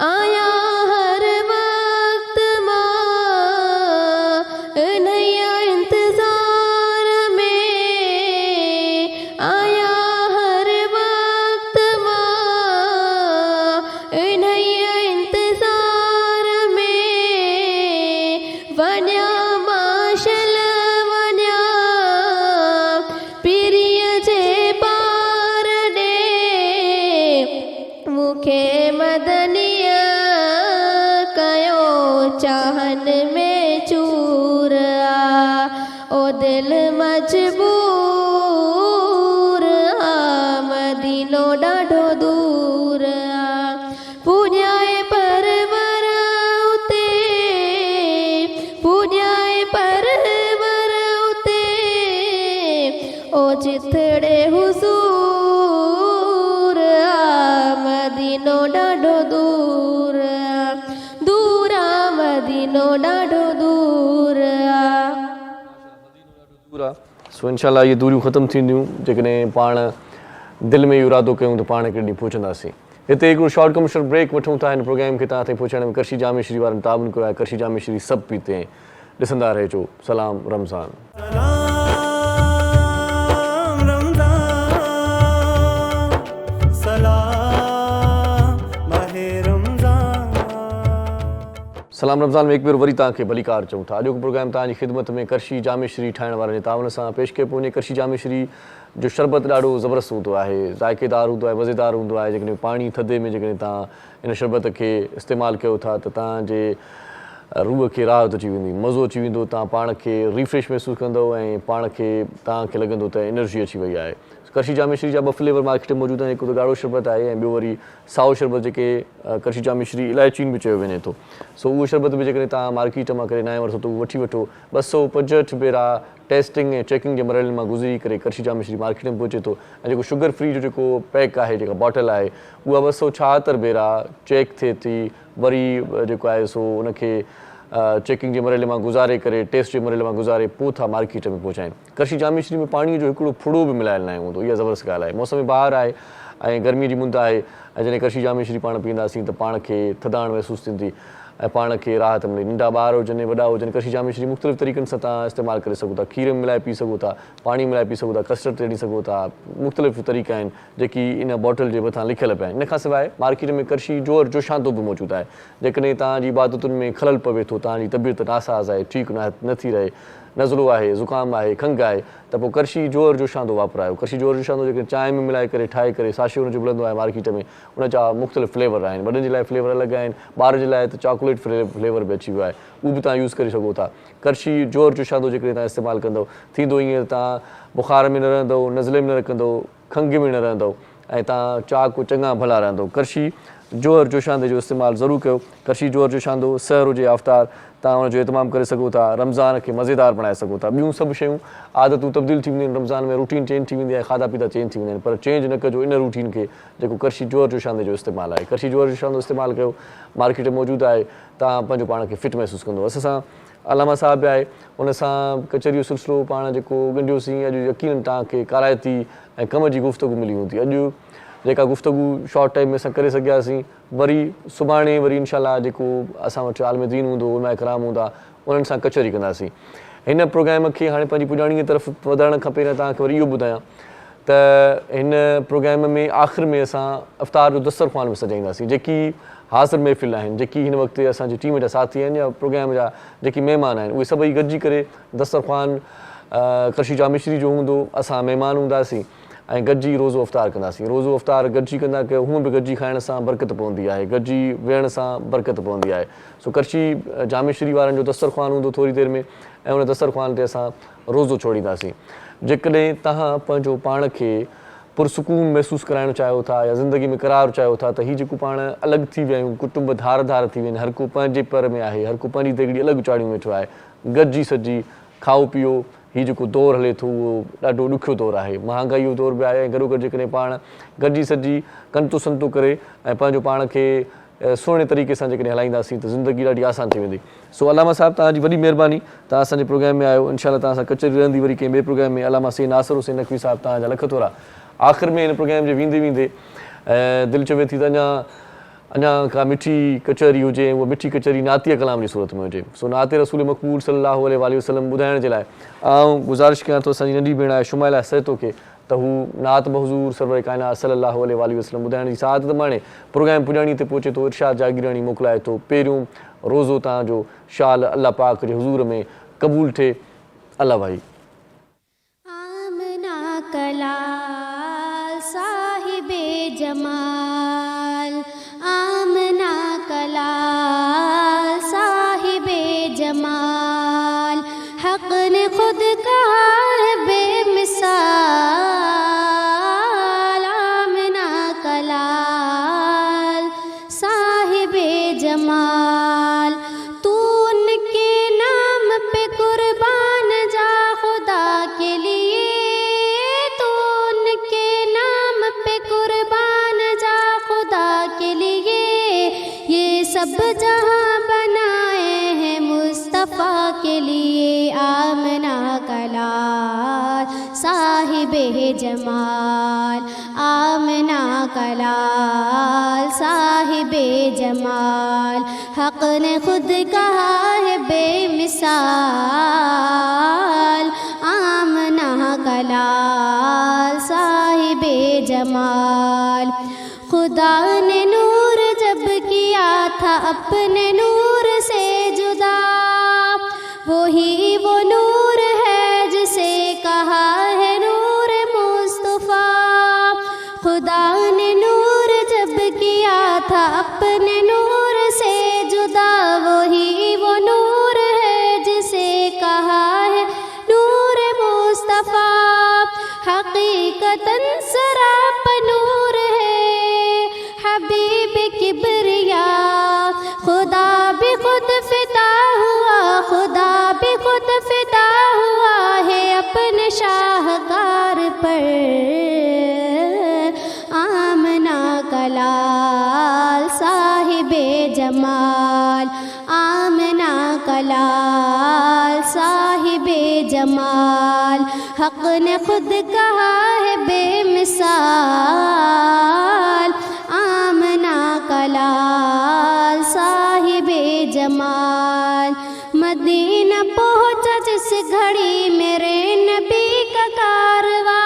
आया हर वक्त मां नया इंतजार में आया हर वक्त मां नया इंतजार में वञा माशल वञा पिरीअ जे पार ॾे मूंखे मदनीअ कयो चाहन में चूर ओ दिल मजबूर मदीनो ॾाढो दूर पुॼाए परवर उते पुॼाए परवर उते ओ जिथड़े हुज़ूर मदीनो ॾाढो दूर दूर मदीनो ॾाढो दूर सो इंशाल्लाह ये दूरियूं ख़त्म थींदियूं जेकॾहिं पाण दिलि में इरादो कयूं त पाण हिकु ॾींहुं पहुचंदासीं हिते हिकिड़ो शॉर्ट कमर्शियल ब्रेक वठूं था हिन प्रोग्राम खे तव्हां ताईं पहुचाइण में करशी जामे श्री वारनि ताबन कयो आहे करशी जामे श्री सभु पीते ॾिसंदा रहिजो सलाम रमज़ान सलाम रमज़ान में हिकु भेरो वरी तव्हांखे भलीकार चऊं था अॼोको प्रोग्राम तव्हांजी ख़िदमत में करशी जामे श्री ठाहिण वारनि जे तावन सां पेश कयो पियो वञे करशी जामे श्री जो शरबत ॾाढो ज़बरदस्त हूंदो आहे ज़ाइक़ेदार हूंदो आहे मज़ेदार हूंदो आहे जेकॾहिं पाणी थधे में जेकॾहिं तव्हां इन शरबत खे इस्तेमालु कयो था त तव्हांजे रूह खे राहत अची वेंदी मज़ो अची वेंदो तव्हां पाण खे रिफ्रेश महसूसु कंदव ऐं पाण खे तव्हांखे लॻंदो त एनर्जी अची वई आहे करशी जामे श्री जा ॿ फ्लेवर मार्केट में मौजूदु आहिनि हिकु त ॻाढ़ो शरबत आहे ऐं ॿियो वरी साओ शरबत जेके करशी जामे श्री इलायचीन बि चयो वञे थो सो उहो शरबत बि जेकॾहिं तव्हां मार्केट मां करे न आयो वठो त उहो वठी वठो 265 भेरा टेस्टिंग ऐं चेकिंग जे मरहले मां गुज़री करे करशी जामे श्री मार्केट में पहुचे थो ऐं जेको शुगर फ्री जो जेको पैक आहे जेका बॉटल आहे उहा 276 भेरा चेक थिए थी वरी जेको आहे सो उनखे चेकिंग जे मरहले मां गुज़ारे करे टेस्ट जे मरहले मां गुज़ारे पोइ था मार्केट में पहुचाइनि करशी जामे श्री में पाणीअ जो हिकिड़ो फुड़ो बि मिलायल न हूंदो इहा ज़बरदस्त ॻाल्हि आहे मौसम बहार आहे ऐं गर्मीअ जी मुंद आहे ऐं जॾहिं करशी जामे श्री पाण पीअंदासीं त पाण खे थधाण महसूसु थींदी ऐं पाण खे राहत मिले नंढा ॿार हुजनि वॾा हुजनि करशी जामे श्री मुख़्तलिफ़ तरीक़नि सां तव्हां इस्तेमालु करे सघो था खीर में मिलाए पी सघो था पाणी मिलाए पी सघो था कस्टर्ड ते ॾेई सघो था मुख़्तलिफ़ तरीक़ा आहिनि जेकी इन बॉटल जे मथां लिखियल पिया आहिनि इन खां सवाइ मार्केट में करशी जोर जोशांतो बि मौजूदु आहे जेकॾहिं तव्हांजी इबादतुनि में ख़लल पवे थो तव्हांजी तबियत नासाज़ आहे ठीकु नथी रहे नज़लो आहे ज़ुकाम आहे खंघि आहे त पोइ करशी जोर जोशांतो वापरायो करशी जोर जोशांतो जेके चांहि में मिलाए करे ठाहे करे साशो हुनजो मिलंदो आहे मार्केट में उन जा मुख़्तलिफ़ फ्लेवर आहिनि वॾनि जे लाइ फ्लेवर अलॻि आहिनि ॿार जे लाइ त चॉकलेट फ्लेवर बि अची वियो आहे उहो बि तव्हां यूज़ करे सघो था करशी जोर जोशांतो जेकॾहिं तव्हां इस्तेमालु कंदव थींदो ईअं तव्हां बुख़ार में न रहंदव नज़ले में न रखंदव खंघि में न रहंदव ऐं तव्हां चाक चङा भला रहंदव करशी जोर जोशांते जो इस्तेमालु ज़रूरु कयो करशी जोर जोशांतो सहर हुजे आफ्तार तव्हां हुनजो इतमामु करे सघो था रमज़ान खे मज़ेदार बणाए सघो था ॿियूं सभु शयूं आदतूं तब्दील थी वेंदियूं आहिनि रमज़ान में रूटीन चेंज थी वेंदी आहे खाधा पीता चेंज थी वेंदा आहिनि पर चेंज न कजो इन रूटीन खे जेको करशी जोर जोशांते जो इस्तेमालु आहे करशी जोर जोशांतो इस्तेमालु कयो मार्केट में मौजूदु आहे तव्हां पंहिंजो पाण खे फिट महसूसु कंदव असां सां अलामा साहिबु आहे उन सां कचहरी जो सिलसिलो पाण जेको ॻंढियोसीं अॼु यकीन तव्हांखे काराइती ऐं कम जी गुफ़्तगू मिली हूंदी अॼु जेका गुफ़्तगू शॉर्ट टाइम में असां करे सघियासीं वरी सुभाणे वरी इनशाला जेको असां वटि आलिम दीन हूंदो उलमा इकराम हूंदा उन्हनि सां कचहरी कंदासीं हिन प्रोग्राम खे हाणे पंहिंजी पुॼाणीअ तरफ़ वधाइण खां पहिरियों तव्हांखे वरी इहो ॿुधायां त हिन प्रोग्राम में आख़िर में असां इफ़्तार जो दस्तरख़्वान बि सजाईंदासीं, जेकी हाज़िर महफ़िल आहिनि, जेकी हिन वक़्तु असांजी टीम जा साथी आहिनि या प्रोग्राम जा जेकी महिमान आहिनि, उहे सभई गॾिजी करे दस्तरख़्वान करशी जामिश्री जो हूंदो, असां महिमान हूंदासीं ऐं गॾिजी रोज़ो इफ़्तार कंदासीं। रोज़ो इफ़्तार गॾिजी कंदा की हूअं बि गॾिजी खाइण सां बरकत पवंदी आहे, गॾिजी वेहण सां बरकत पवंदी आहे। सो करशी जामिश्री वारनि जो दस्तरख़्वान हूंदो थोरी देरि में, ऐं उन दस्तरख़्वान ते असां रोज़ो छोड़ींदासीं। जेकॾहिं तव्हां पंहिंजो पाण खे पुरसुकून महसूसु कराइणु चाहियो था या ज़िंदगी में करार चाहियो था, त हीअ जेको पाण अलॻि थी विया आहियूं, कुटुंब धार धार थी विया आहिनि, हर को पंहिंजे पर में आहे, हर को पंहिंजी देगिड़ी अलॻि चाढ़ियूं वेठो आहे, गॾिजी सॼी खाओ पीओ, हीअ जेको दौरु हले थो उहो ॾाढो ॾुखियो दौरु आहे, महांगाई जो दौरु बि आहे, ऐं गॾोगॾु जेकॾहिं पाण गॾिजी सॼी कंतो संतो करे ऐं पंहिंजो पाण खे सुहिणे तरीक़े सां जेकॾहिं हलाईंदासीं त ज़िंदगी ॾाढी आसान थी वेंदी। सो अलामा साहिबु तव्हांजी वॾी महिरबानी, तव्हां असांजे प्रोग्राम में आयो, इनशाला तव्हां सां कचहरी रहंदी, वरी कंहिं ॿिए प्रोग्राम में। अलामा सैयद नासिर हुसैन नक़वी साहिबु तव्हांजा लख थोरा। आख़िर में हिन प्रोग्राम जे वेंदे वेंदे दिलि चवे थी त अञा का मिठी कचहरी हुजे, उहा मिठी कचहरी नातिया कलाम जी सूरत में हुजे। सो नाते रसूल मक़बूल सल्लल्लाहु अलैहि वसल्लम ॿुधाइण जे लाइ आउं गुज़ारिश कयां थो असांजी नंढी भेण आहे शुमाइला सहतो खे त हू नात बहज़ूर सरवर काइनात सल्लल्लाहु अलैहि वसल्लम ॿुधाइण जी सादत माणे प्रोग्राम पुॼाणी ते पहुचे थो, इरशाद जागीराणी मोकिलाए थो। पहिरियों रोज़ो तव्हांजो शाल अल्लाह पाक जे हुज़ूर में क़बूल थिए। अल्लाह भाई आमना कलाल साहिबे जमाल, आमना कलाल साहिबे जमाल, हक़ ने खुद कहा है बेमिसाल, आमना कलाल साहिबे जमाल, तू उनके नाम पे कुर्बान जा खुदा के लिए, तू उनके नाम पे कुर्बान जा खुदा के लिए, ये सब जहां बनाए हैं मुस्तफ़ा के लिए, आमना कलाल साहिबे जमाल, आमना कलाल साहिबे जमाल, हक़ ने खुद कहा है बेमिसाल, आमना कलाल साहिबे जमाल, खुदा ने नूर जब किया था अपने नूर से जुदा, वही वो नूर है जिसे कहा है नूर मुस्तफ़ा, खुदा ने नूर जब किया था अपने नूर से जुदा, वही वो नूर है जिसे कहा है नूर मुस्तफ़ा, हकीकतन सराप नूर है हबीब किबरिया, खुदा भी खुद फिदा हुआ, खुदा भी खुद फिदा हुआ है अपने शाहकार पर, आमना कलाल साहिबे जमाल, आमना कलाल साहिबे जमाल, हक़ ने खुद कहा है बेमिसाल, आमना कलाल साहिबे जमाल, मदीना पहुँचा जिस घड़ी मेरे नबी का कारवा,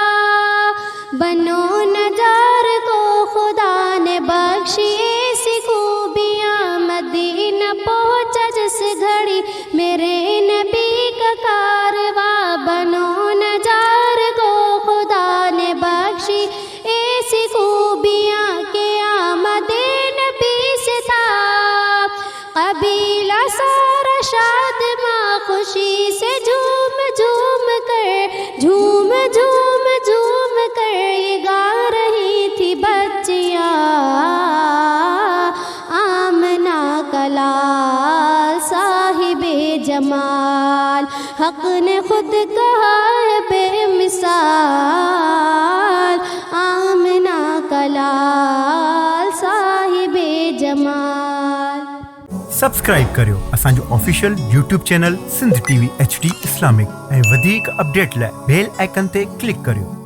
बनो नजार को खुदा ने बख्शी ऐसी खूबियाँ, मदीना पहुँचा जिस घड़ी मेरे नबी का कारवा, बनो नजार को खुदा ने बख्शी ऐसी खूबियाँ के आमदे नबी से था कबीला सारा शादमां, खुशी से झूम झूम कर ये गा रही थी बच्चियाँ, आमना कलाल साहिबे जमाल, हक़ ने खुद कहा है बेमिसाल, आमना कलाल साहिबे जमाल। सब्सक्राइब करियो असांजो official YouTube channel Sindh TV HD Islamic ऐं वधीक अपडेट लाइ बेल आइकन ते क्लिक करियो।